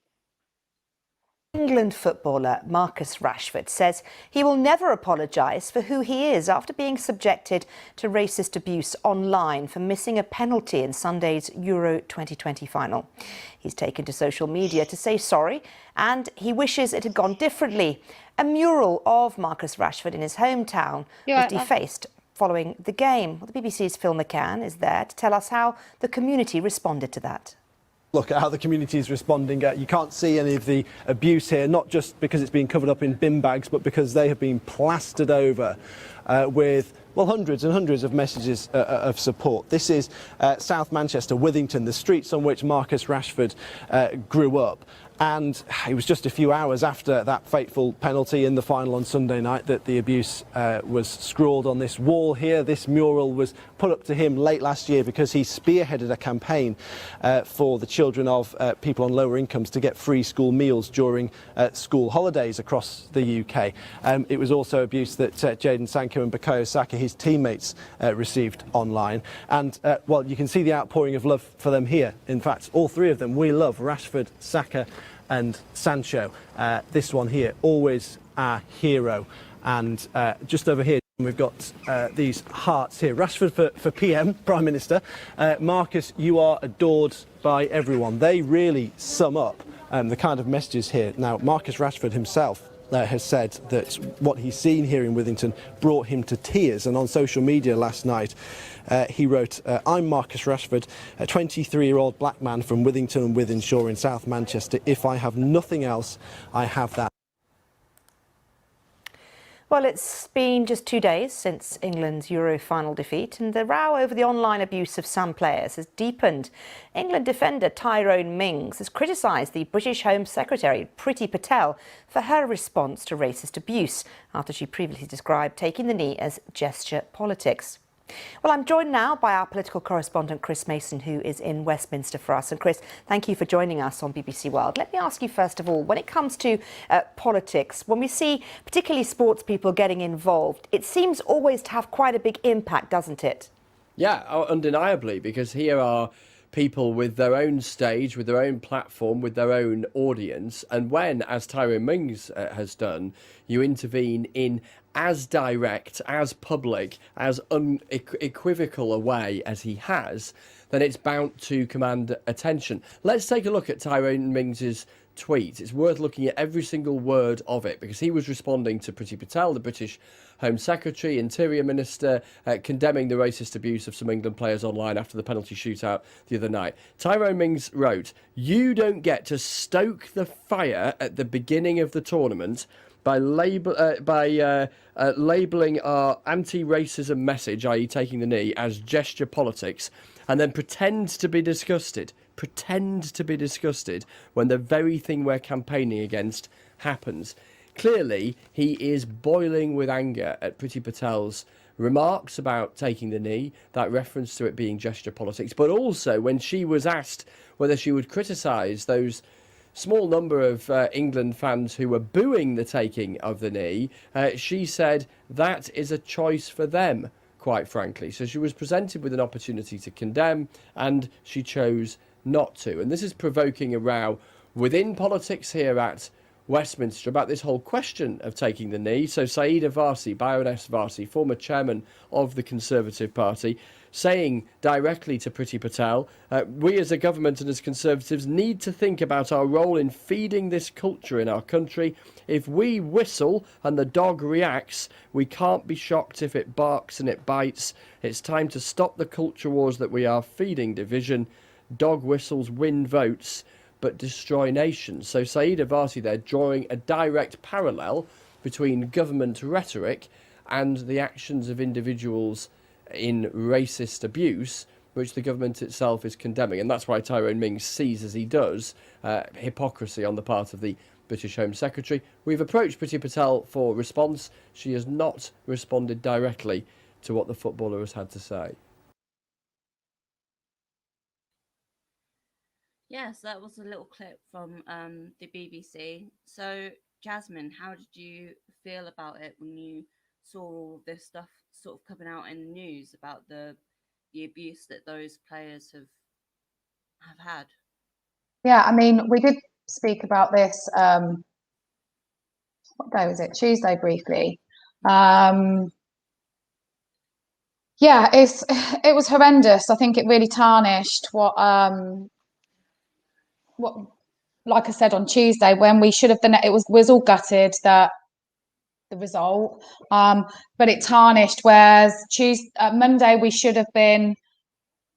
England footballer Marcus Rashford says he will never apologise for who he is after being subjected to racist abuse online for missing a penalty in Sunday's Euro 2020 final. He's taken to social media to say sorry, and he wishes it had gone differently. A mural of Marcus Rashford in his hometown was defaced following the game. Well, the BBC's Phil McCann is there to tell us how the community responded to that. Look at how the community is responding. You can't see any of the abuse here, not just because it's been covered up in bin bags, but because they have been plastered over with, well, hundreds and hundreds of messages of support. This is South Manchester, Withington, the streets on which Marcus Rashford grew up. And it was just a few hours after that fateful penalty in the final on Sunday night that the abuse was scrawled on this wall here. This mural was put up to him late last year because he spearheaded a campaign for the children of people on lower incomes to get free school meals during school holidays across the UK. It was also abuse that Jadon Sancho and Bukayo Saka, his teammates, received online. And, well, you can see the outpouring of love for them here. In fact, all three of them, we love Rashford, Saka and Sancho. This one here, always our hero. And just over here, we've got these hearts here. Rashford for PM, Prime Minister. Marcus, you are adored by everyone. They really sum up the kind of messages here. Now, Marcus Rashford himself has said that what he's seen here in Withington brought him to tears. And on social media last night, he wrote, I'm Marcus Rashford, a 23-year-old black man from Withington and Wythenshawe in South Manchester. If I have nothing else, I have that. Well, it's been just 2 days since England's Euro final defeat, and the row over the online abuse of some players has deepened. England defender Tyrone Mings has criticised the British Home Secretary, Priti Patel, for her response to racist abuse after she previously described taking the knee as gesture politics. Well, I'm joined now by our political correspondent, Chris Mason, who is in Westminster for us. And Chris, thank you for joining us on BBC World. Let me ask you, first of all, when it comes to politics, when we see particularly sports people getting involved, it seems always to have quite a big impact, doesn't it? Yeah, undeniably, because here are people with their own stage, with their own platform, with their own audience. And when, as Tyrone Mings has done, you intervene in as direct, as public, as unequivocal a way as he has, then it's bound to command attention. Let's take a look at Tyrone Mings's tweet. It's worth looking at every single word of it, because he was responding to Priti Patel, the British Home Secretary, Interior Minister, condemning the racist abuse of some England players online after the penalty shootout the other night. Tyrone Mings wrote, "You don't get to stoke the fire at the beginning of the tournament by labelling our anti-racism message, i.e. taking the knee, as gesture politics, and then pretend to be disgusted when the very thing we're campaigning against happens." Clearly, he is boiling with anger at Priti Patel's remarks about taking the knee, that reference to it being gesture politics, but also when she was asked whether she would criticise those small number of England fans who were booing the taking of the knee, she said that is a choice for them, quite frankly. So she was presented with an opportunity to condemn, and she chose not to. And this is provoking a row within politics here at Westminster about this whole question of taking the knee. So Saeeda Varsi, Baroness Varsi, former chairman of the Conservative Party, saying directly to Priti Patel, we as a government and as Conservatives need to think about our role in feeding this culture in our country. If we whistle and the dog reacts, we can't be shocked if it barks and it bites. It's time to stop the culture wars that we are feeding division. Dog whistles win votes, but destroy nations. So Saeeda Varsi there drawing a direct parallel between government rhetoric and the actions of individuals in racist abuse, which the government itself is condemning. And that's why Tyrone Mings sees, as he does, hypocrisy on the part of the British Home Secretary. We've approached Priti Patel for response. She has not responded directly to what the footballer has had to say. Yes, that was a little clip from the BBC. So, Jasmine, how did you feel about it when you saw all this stuff sort of coming out in the news about the abuse that those players have had? Yeah, I mean, we did speak about this. What day was it? Tuesday, briefly. Yeah, it was horrendous. I think it really tarnished what, like I said on Tuesday, when we should have done it. It was all gutted that the result, but it tarnished. Whereas Monday we should have been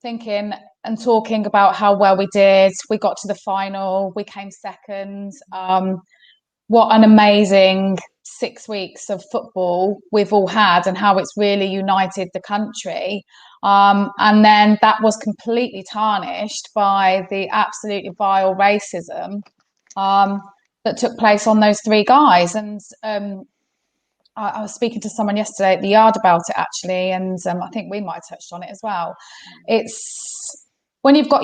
thinking and talking about how well we did. We got to the final. We came second. What an amazing 6 weeks of football we've all had, and how it's really united the country. And then that was completely tarnished by the absolutely vile racism that took place on those three guys. And I was speaking to someone yesterday at the Yard about it, actually, and I think we might have touched on it as well. It's when you've got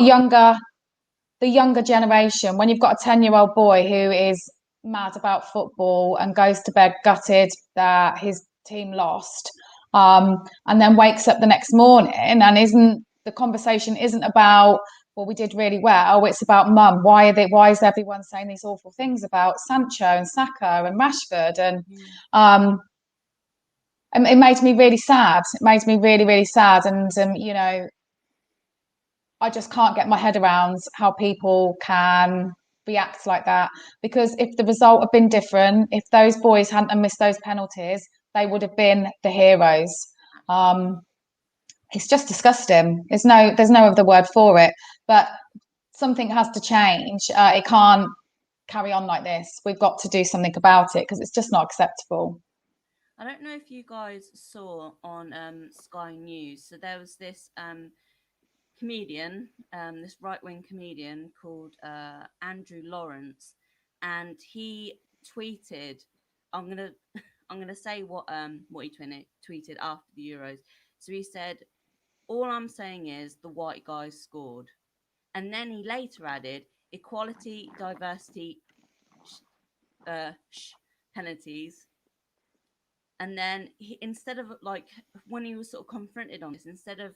the younger generation, when you've got a 10-year-old boy who is mad about football and goes to bed gutted that his team lost, and then wakes up the next morning and the conversation isn't about well, we did really well. It's about mum. Why is everyone saying these awful things about Sancho and Saka and Rashford? And it made me really sad. It made me really, really sad. And I just can't get my head around how people can react like that. Because if the result had been different, if those boys hadn't missed those penalties, they would have been the heroes. It's just disgusting. There's no other word for it. But something has to change. It can't carry on like this. We've got to do something about it because it's just not acceptable. I don't know if you guys saw on Sky News. So there was this comedian, this right-wing comedian called Andrew Lawrence, and he tweeted, I'm gonna say what he tweeted after the Euros. So he said, "All I'm saying is the white guys scored," and then he later added, "Equality, diversity, penalties." And then instead of when he was sort of confronted on this, instead of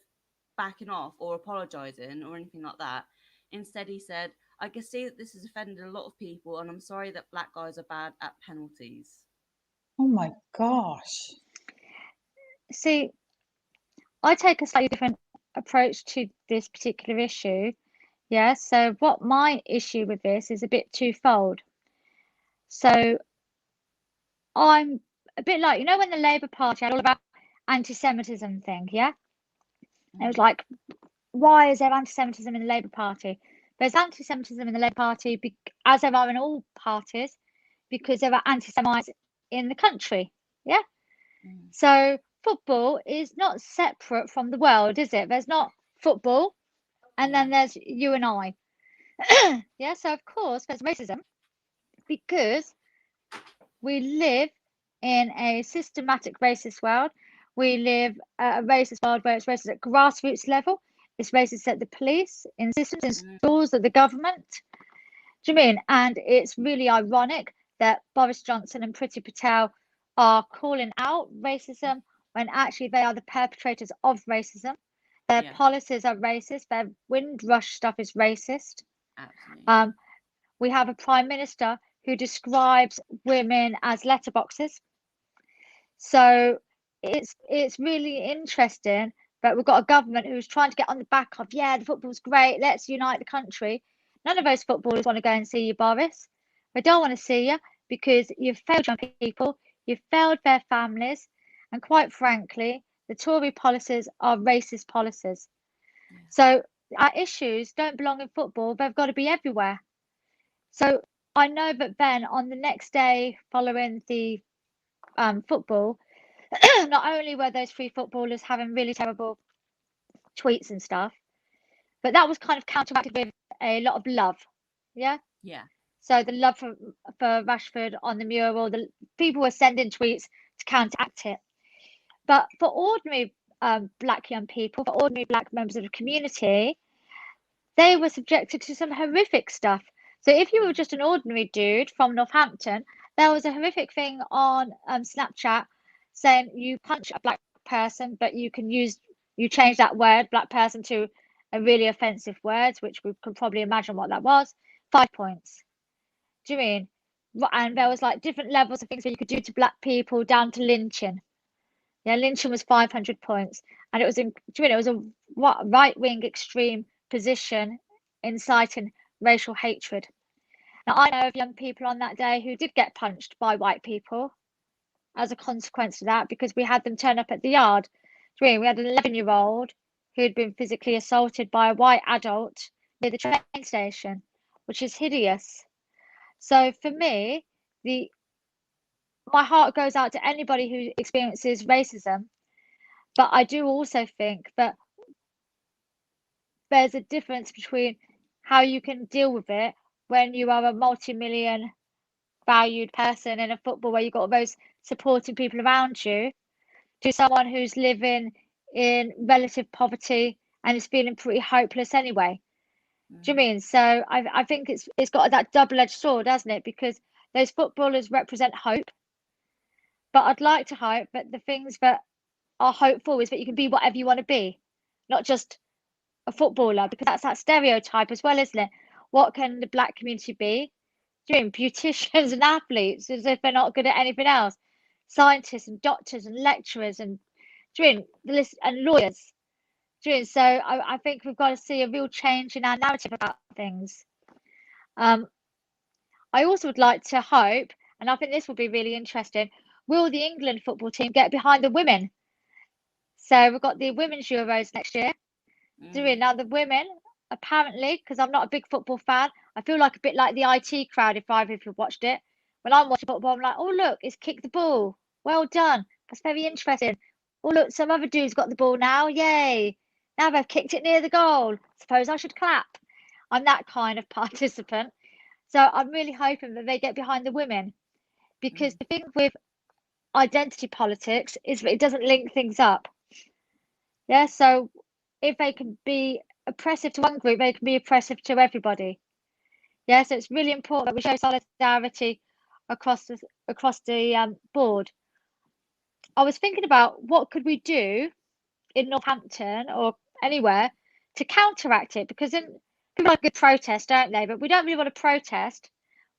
backing off or apologizing or anything like that, instead he said, "I can see that this has offended a lot of people, and I'm sorry that black guys are bad at penalties." Oh my gosh. See, I take a slightly different approach to this particular issue. Yeah, so what my issue with this is a bit twofold. So I'm a bit like, when the Labour Party had all about anti-Semitism thing, yeah? It was like, why is there anti-Semitism in the Labour Party? There's anti-Semitism in the Labour Party, as there are in all parties, because there are anti-Semites in the country, yeah? So football is not separate from the world, is it? There's not football, and then there's you and I. Yeah, so of course there's racism, because we live in a systematic racist world. We live a racist world where it's racist at grassroots level. It's racist at the police, in systems, in schools, at the government. Do you mean? And it's really ironic that Boris Johnson and Priti Patel are calling out racism when actually they are the perpetrators of racism. Their policies are racist. Their Windrush stuff is racist. Absolutely. We have a prime minister who describes women as letterboxes. So it's really interesting that we've got a government who's trying to get on the back of, the football's great, let's unite the country. None of those footballers want to go and see you, Boris. They don't want to see you because you've failed young people, you've failed their families, and quite frankly, the Tory policies are racist policies. So our issues don't belong in football, they've got to be everywhere. So I know that then on the next day following the football, not only were those three footballers having really terrible tweets and stuff, but that was kind of counteracted with a lot of love. Yeah. So the love for Rashford on the mural, the people were sending tweets to counteract it. But for ordinary black young people, for ordinary black members of the community, they were subjected to some horrific stuff. So if you were just an ordinary dude from Northampton, there was a horrific thing on Snapchat saying you punch a black person, but you change that word, black person, to a really offensive word, which we could probably imagine what that was. 5 points. Do you mean? And there was like different levels of things that you could do to black people, down to lynching. Yeah, lynching was 500 points, and it was a right-wing extreme position inciting racial hatred. Now, I know of young people on that day who did get punched by white people as a consequence of that, because we had them turn up at the yard. We had an 11-year-old who had been physically assaulted by a white adult near the train station, which is hideous. So for me, my heart goes out to anybody who experiences racism, but I do also think that there's a difference between how you can deal with it when you are a multi-million valued person in a football where you've got those supporting people around you, to someone who's living in relative poverty and is feeling pretty hopeless anyway. Do you mean? So I think it's got that double-edged sword, hasn't it? Because those footballers represent hope, but I'd like to hope that the things that are hopeful is that you can be whatever you want to be, not just a footballer, because that's that stereotype as well, isn't it? What can the black community be? Doing beauticians and athletes as if they're not good at anything else. Scientists and doctors and lecturers and doing the list and lawyers. Doing so, I think we've got to see a real change in our narrative about things. I also would like to hope, and I think this will be really interesting, will the England football team get behind the women? So we've got the Women's Euros next year. Doing now the women, apparently, because I'm not a big football fan, I feel like a bit like the IT crowd if you've watched it. When I'm watching football, I'm like, oh, look, it's kicked the ball. Well done. That's very interesting. Oh, look, some other dude's got the ball now. Yay. Now they've kicked it near the goal. Suppose I should clap. I'm that kind of participant. So I'm really hoping that they get behind the women, because the thing with identity politics is that it doesn't link things up. Yeah, so if they can be oppressive to one group, they can be oppressive to everybody. Yeah, so it's really important that we show solidarity across the board. I was thinking about what could we do in Northampton or anywhere to counteract it, because people like a good protest, don't they? But we don't really want to protest.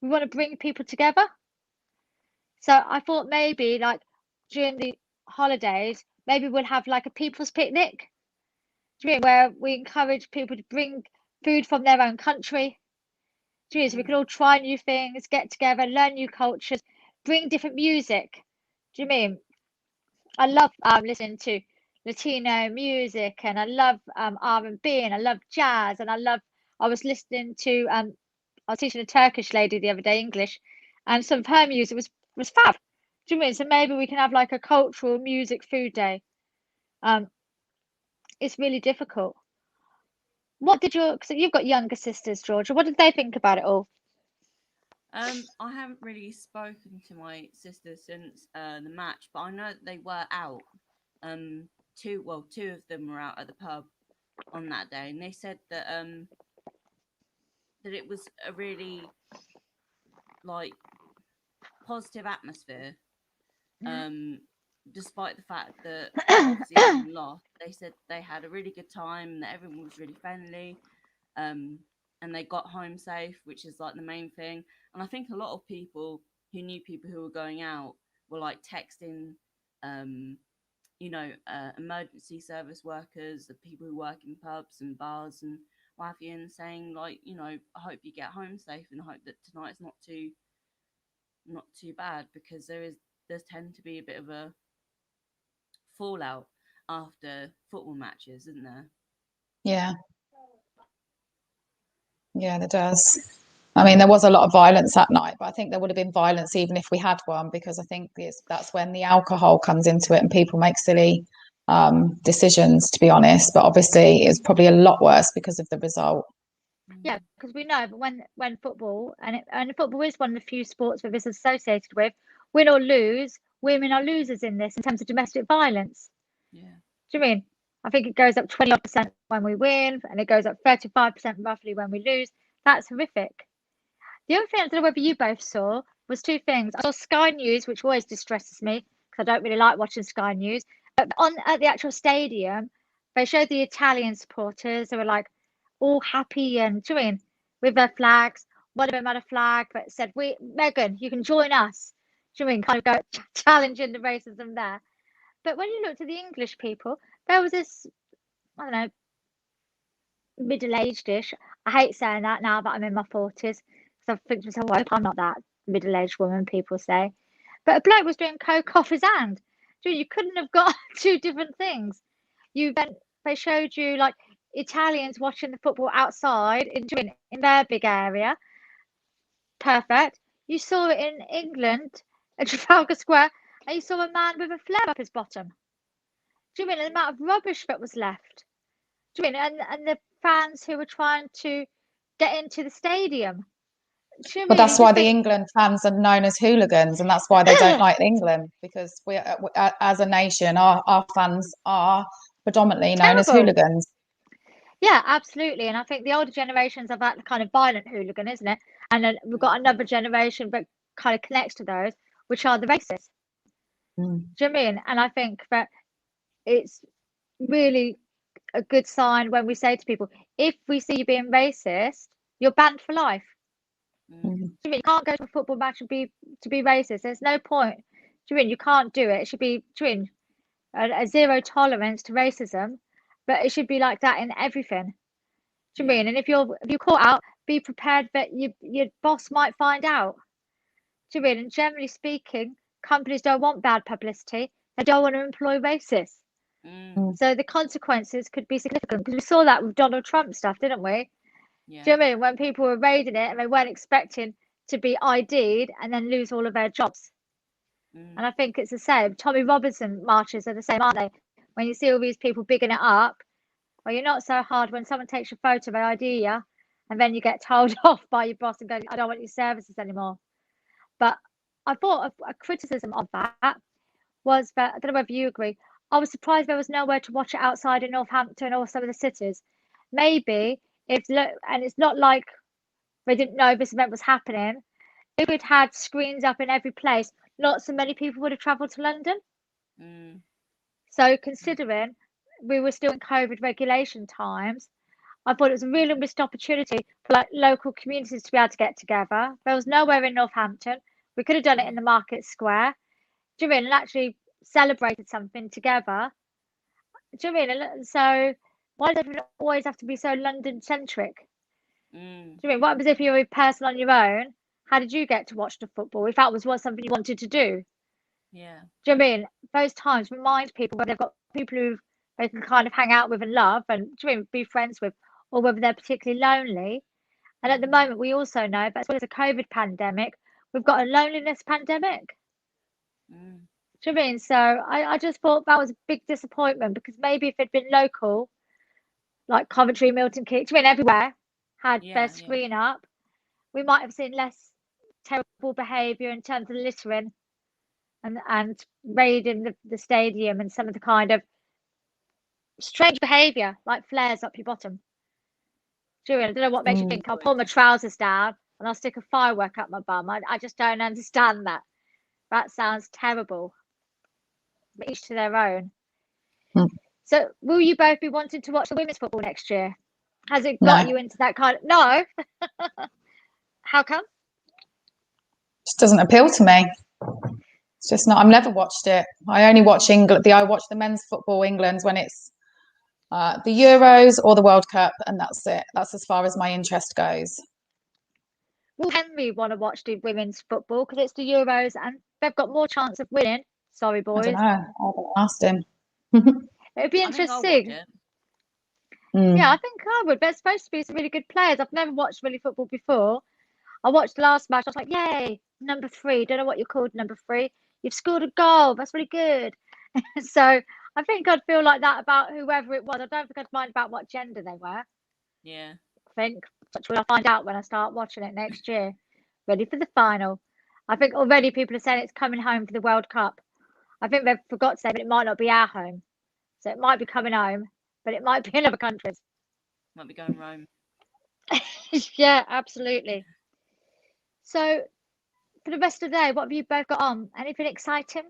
We want to bring people together. So I thought maybe like during the holidays, maybe we'll have like a people's picnic, where we encourage people to bring food from their own country. So we can all try new things, get together, learn new cultures, bring different music. Do you mean? I love listening to Latino music, and I love R&B, and I love jazz, and I was listening to I was teaching a Turkish lady the other day English, and some of her music was fab. Do you mean? So maybe we can have like a cultural music food day. It's really difficult. Because you've got younger sisters, Georgia, what did they think about it all? I haven't really spoken to my sisters since the match, but I know that they were out. Two of them were out at the pub on that day, and they said that that it was a really like positive atmosphere. Despite the fact that obviously England lost, they said they had a really good time and that everyone was really friendly. And they got home safe, which is like the main thing. And I think a lot of people who knew people who were going out were like texting, emergency service workers, the people who work in pubs and bars and what have you, and saying like, I hope you get home safe and I hope that tonight's not too bad, because there's tend to be a bit of a fallout after football matches, isn't there? Yeah, there does. I mean, there was a lot of violence that night, but I think there would have been violence even if we had one, because I think that's when the alcohol comes into it and people make silly decisions, to be honest. But obviously, it's probably a lot worse because of the result. Yeah, because we know, but when football and football is one of the few sports that this is associated with, win or lose, women are losers in this in terms of domestic violence. Yeah. Do you mean? I think it goes up 20% when we win, and it goes up 35% roughly when we lose. That's horrific. The other thing I don't know whether you both saw was two things. I saw Sky News, which always distresses me because I don't really like watching Sky News. But at the actual stadium, they showed the Italian supporters who were like all happy and doing with their flags. One of them had a flag that said, Megan, you can join us. Do you mean kind of go challenging the racism there? But when you looked at the English people, there was this, I don't know, middle-aged-ish. I hate saying that now that I'm in my 40s, because I think to myself, well, I'm not that middle-aged woman, people say. But a bloke was doing coke off his hand. Dude, you couldn't have got two different things. They showed you like Italians watching the football outside in their big area. Perfect. You saw it in England at Trafalgar Square, and you saw a man with a flare up his bottom. Do you mean the amount of rubbish that was left? Do you mean and the fans who were trying to get into the stadium? But that's why the England fans are known as hooligans, and that's why they don't like England, because we, as a nation, our fans are predominantly known as hooligans. Yeah, absolutely. And I think the older generations are that kind of violent hooligan, isn't it? And then we've got another generation that kind of connects to those, which are the racists. Do you mean? And I think that it's really a good sign when we say to people, if we see you being racist, you're banned for life. Mm. You can't go to a football match and be racist. There's no point. Do you mean you can't do it? It should be a zero tolerance to racism, but it should be like that in everything. Do you Yeah. mean? And if you're caught out, be prepared that your boss might find out. Do you mean? And generally speaking, companies don't want bad publicity. They don't want to employ racists. Mm. So the consequences could be significant, because we saw that with Donald Trump stuff, didn't we? Yeah. Do you know what I mean? When people were raiding it and they weren't expecting to be ID'd and then lose all of their jobs. Mm. And I think it's the same. Tommy Robinson marches are the same, aren't they? When you see all these people bigging it up, well, you're not so hard when someone takes your photo, they ID you, and then you get told off by your boss and go, I don't want your services anymore. But I thought a criticism of that was that, I don't know whether you agree, I was surprised there was nowhere to watch it outside in Northampton or some of the cities. Maybe and it's not like they didn't know this event was happening. If we'd had screens up in every place, not so many people would have travelled to London. Mm. So considering we were still in COVID regulation times, I thought it was a really missed opportunity for like local communities to be able to get together. There was nowhere in Northampton. We could have done it in the Market Square. Do you mean? And actually celebrated something together. Do you mean? And so why does it always have to be so London centric? Mm. Do you mean? What happens if you're a person on your own? How did you get to watch the football? If that was something you wanted to do? Yeah. Do you know what I mean? Those times remind people whether they've got people who they can kind of hang out with and love and, do you mean, be friends with, or whether they're particularly lonely. And at the moment, we also know that as well as a COVID pandemic, we've got a loneliness pandemic. Mm. Do you know what I mean? So I just thought that was a big disappointment, because maybe if it'd been local, like Coventry, Milton Keynes, do you mean, everywhere had Yeah. their Yeah. screen up, we might have seen less terrible behaviour in terms of littering and raiding the stadium and some of the kind of strange behaviour, like flares up your bottom. Julian, I don't know what makes you think I'll pull my trousers down and I'll stick a firework up my bum. I just don't understand that. That sounds terrible. But each to their own. Mm. So will you both be wanting to watch the women's football next year? Has it No. got you into that kind of... No? How come? Just doesn't appeal to me. It's just not. I've never watched it. I only watch England. I watch the men's football England when it's the Euros or the World Cup, and that's it. That's as far as my interest goes. Will Henry want to watch the women's football because it's the Euros and they've got more chance of winning? Sorry, I boys. don't know. I haven't asked him. It'd be I think I'll watch interesting. it. Yeah, I think I would. There's supposed to be some really good players. I've never watched really football before. I watched the last match. I was like, yay, number 3. Don't know what you're called, number 3. You've scored a goal. That's really good. So I think I'd feel like that about whoever it was. I don't think I'd mind about what gender they were. Yeah. I think that's what I'll find out when I start watching it next year. Ready for the final. I think already people are saying it's coming home for the World Cup. I think they've forgot to say that it might not be our home. So it might be coming home, but it might be in other countries. Might be going Rome. Yeah, absolutely. So for the rest of the day, what have you both got on? Anything exciting?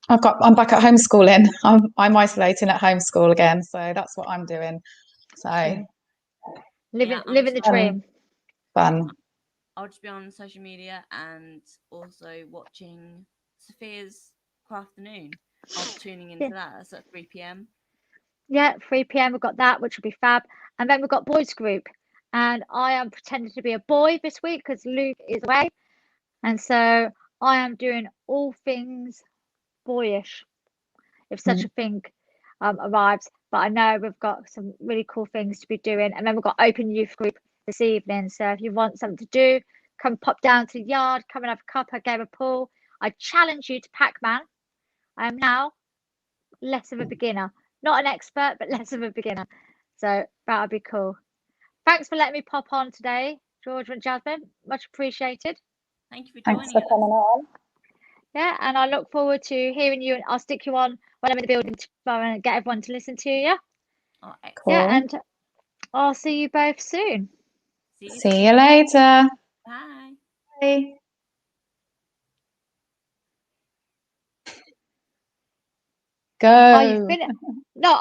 I'm back at homeschooling. I'm isolating at homeschool again, so that's what I'm doing. So Living I'm the still- dream. fun. I'll just be on social media and also watching Sophia's Crafternoon. I'll be tuning into that. That's at 3 p.m. Yeah, 3 p.m. We've got that, which will be fab. And then we've got boys group. And I am pretending to be a boy this week because Luke is away. And so I am doing all things boyish, if such a thing arrives. But I know we've got some really cool things to be doing. And then we've got open youth group this evening. So if you want something to do, come pop down to the yard, come and have a cup, a game of pool. I challenge you to Pac-Man. I am now less of a beginner. Not an expert, but less of a beginner. So that would be cool. Thanks for letting me pop on today, Georgia and Jasmin. Much appreciated. Thank you for Thanks joining for us. coming on. Yeah, and I look forward to hearing you. And I'll stick you on when I'm in the building tomorrow and get everyone to listen to you. Oh, excellent. Cool. Yeah, and I'll see you both soon. See you later. Bye. Bye. Go. Oh, you've been... No,